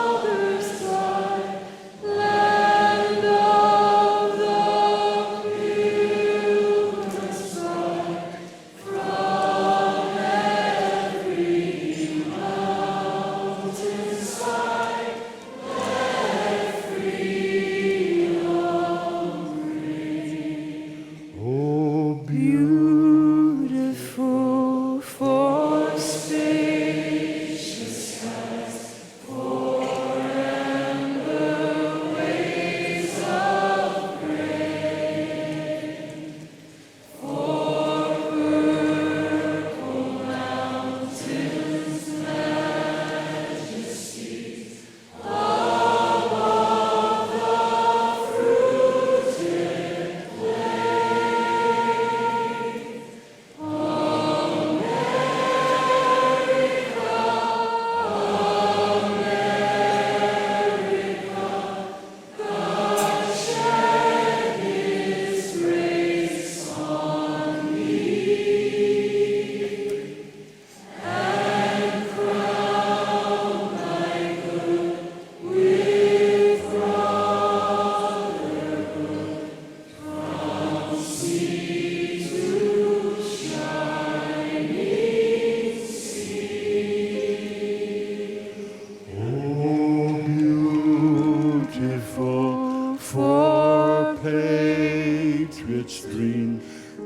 died, land of the Pilgrim's Bride, from every mountainside, let freedom ring. Oh, Beautiful for spacious skies, for amber waves of grain, for purple mountains' majesty, above the fruited plain. Beautiful for patriots' dream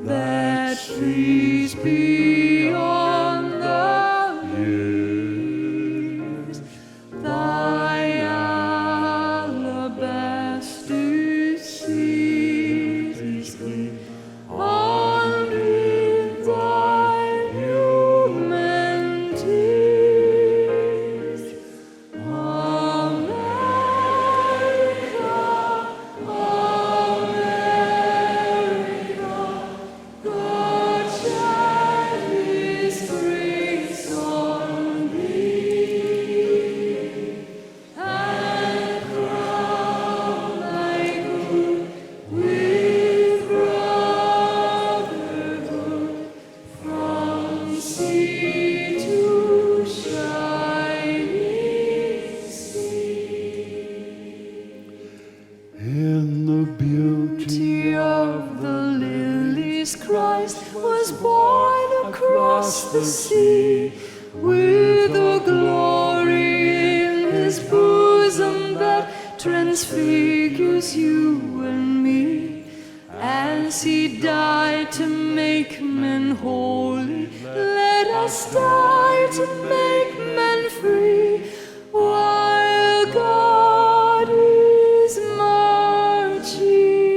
that sees beyond the years. Thy alabaster cities gleam on with thy human tears. God shed His grace on thee, and crown thy good with brotherhood, from sea to shining sea. In the beauty Of the lilies, Christ was born across the sea, with a glory in His bosom that transfigures you and me. As He died to make men holy, let us die to make men free, while God is marching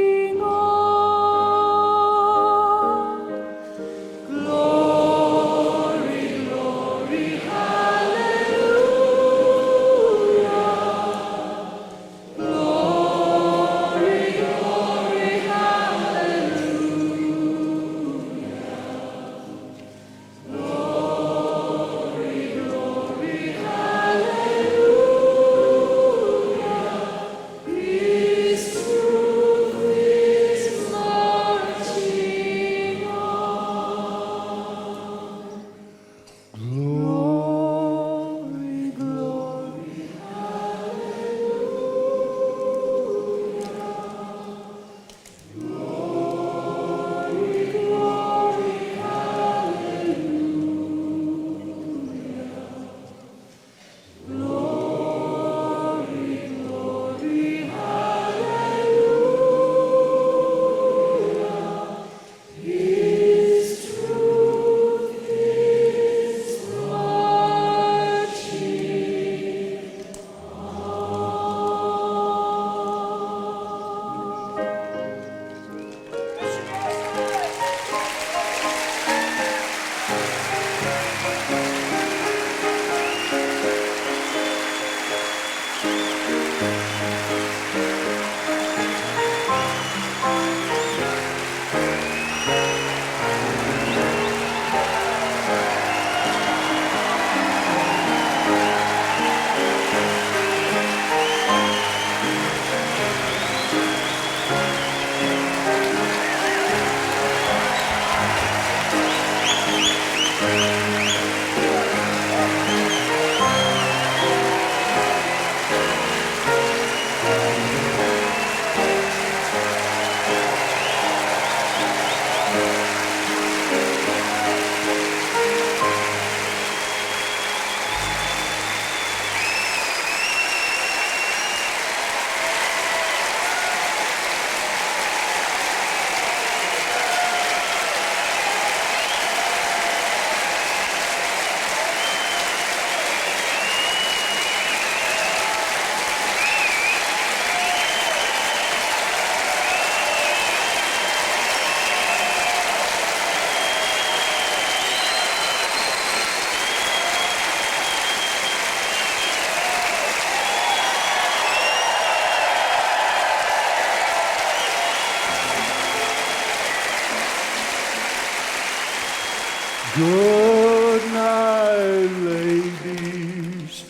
Good night, ladies.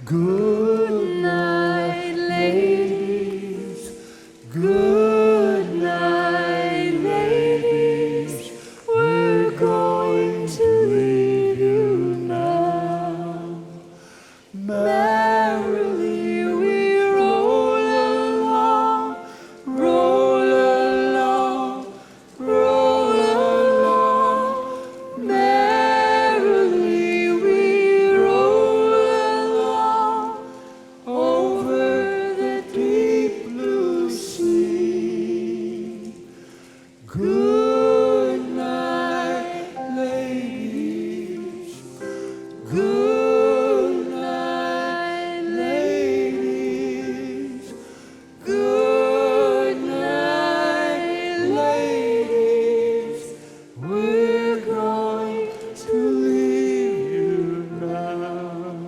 Good night, ladies. Good night, ladies. We're going to leave you now. Merrily we roll along, roll along, roll along. Merrily we roll along over the deep blue sea. Good night, ladies. Good night, ladies. Good night, ladies. We're going to leave you now.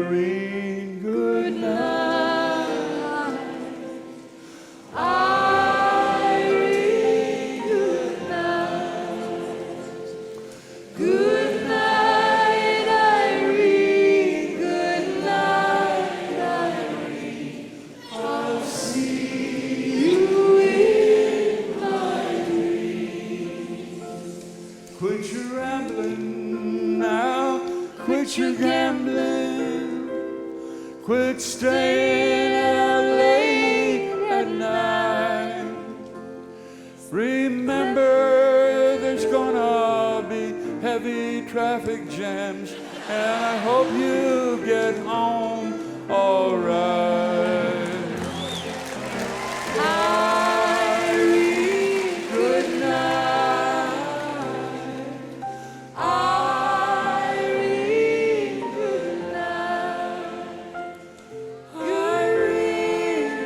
Irene, good night. Irene, good night. Good night, Irene. Good night, Irene. I'll see you in my dreams. Quit your rambling now. Quit your gambling. Quit staying out late at night. Remember, there's gonna be heavy traffic jams, and I hope you get home all right. Irene, good night. Irene, good night. Irene,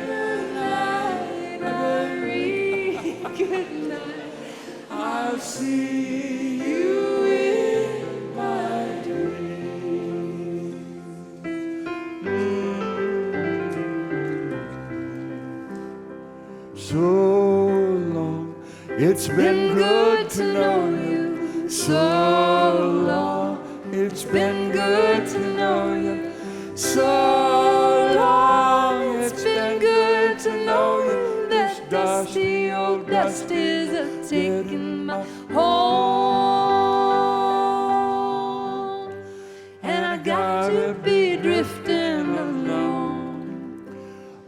good night. Irene, good night. I'll see you in my dreams. So long, it's been good to know you. So long, it's been good to know you. So long, it's been good to know you. This dusty old dust is a-taking my home, and I got to be drifting alone.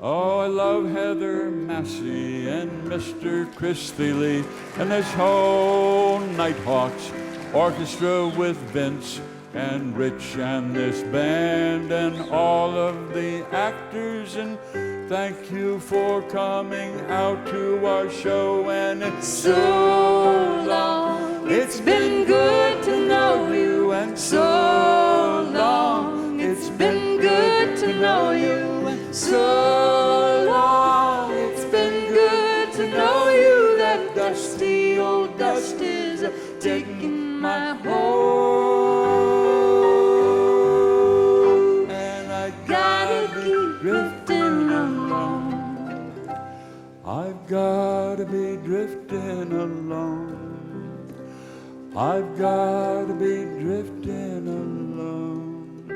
Oh, I love Heather Masse and Mr. Chris Thile and this whole Nighthawks orchestra with Vince and Rich and this band and all of the actors, and thank you for coming out to our show. And it's so long, it's been good to know you, and so long, it's been good to know you, and so long, it's been good to know you. That dusty old dust is taking my home, and I gotta keep drifting along. I've gotta be drifting along. I've gotta be drifting along.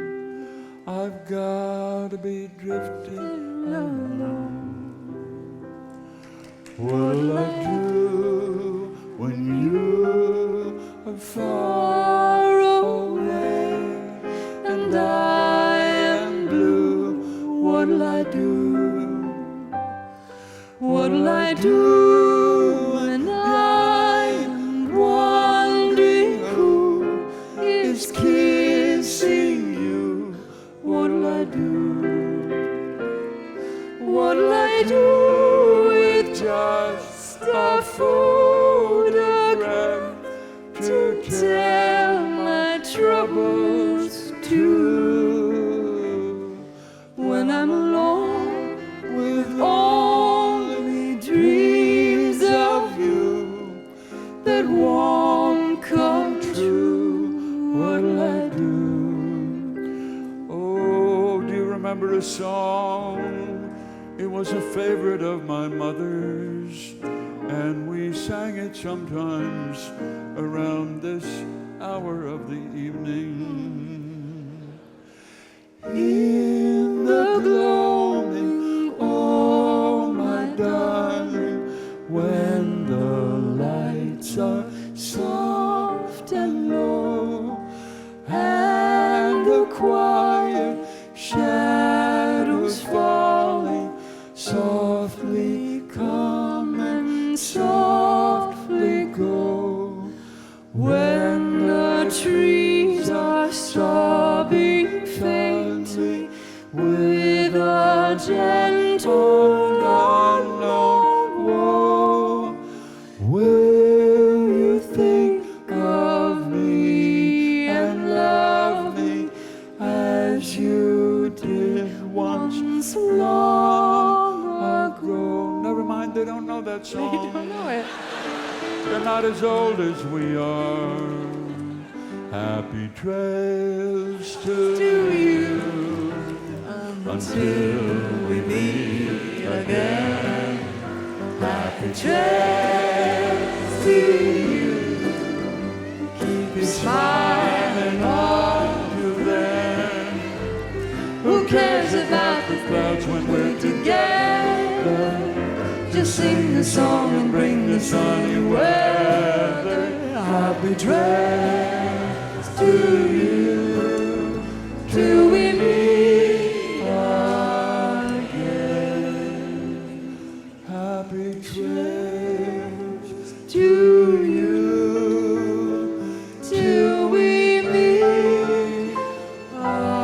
I've gotta be drifting along. What'll I do when you are far away and I am blue? What'll I do? What'll I do when I'm wondering who is kissing you? What'll I do? What'll I do with just a photograph to tell my troubles to? When I'm alone with only dreams of you that won't come true, what'll I do? Oh, do you remember a song? It was a favorite of my mother's, and we sang it sometimes around this hour of the evening. In the gloaming, oh my darling, when the lights are soft and low, and the quiet shadows falling softly come and softly go, when the trees are sobbing faintly with a gentle unknown woe, will you think of me and love me as you did once long ago? Never mind, they don't know that song. They don't know it. They're not as old as we are. Happy trails to you until we meet again. Happy trails to you. Keep you smiling on to then. Who cares about the clouds when we're together? Just sing the song and bring the sunny weather. Happy trails to you till we meet again. Happy trails to you till we meet again.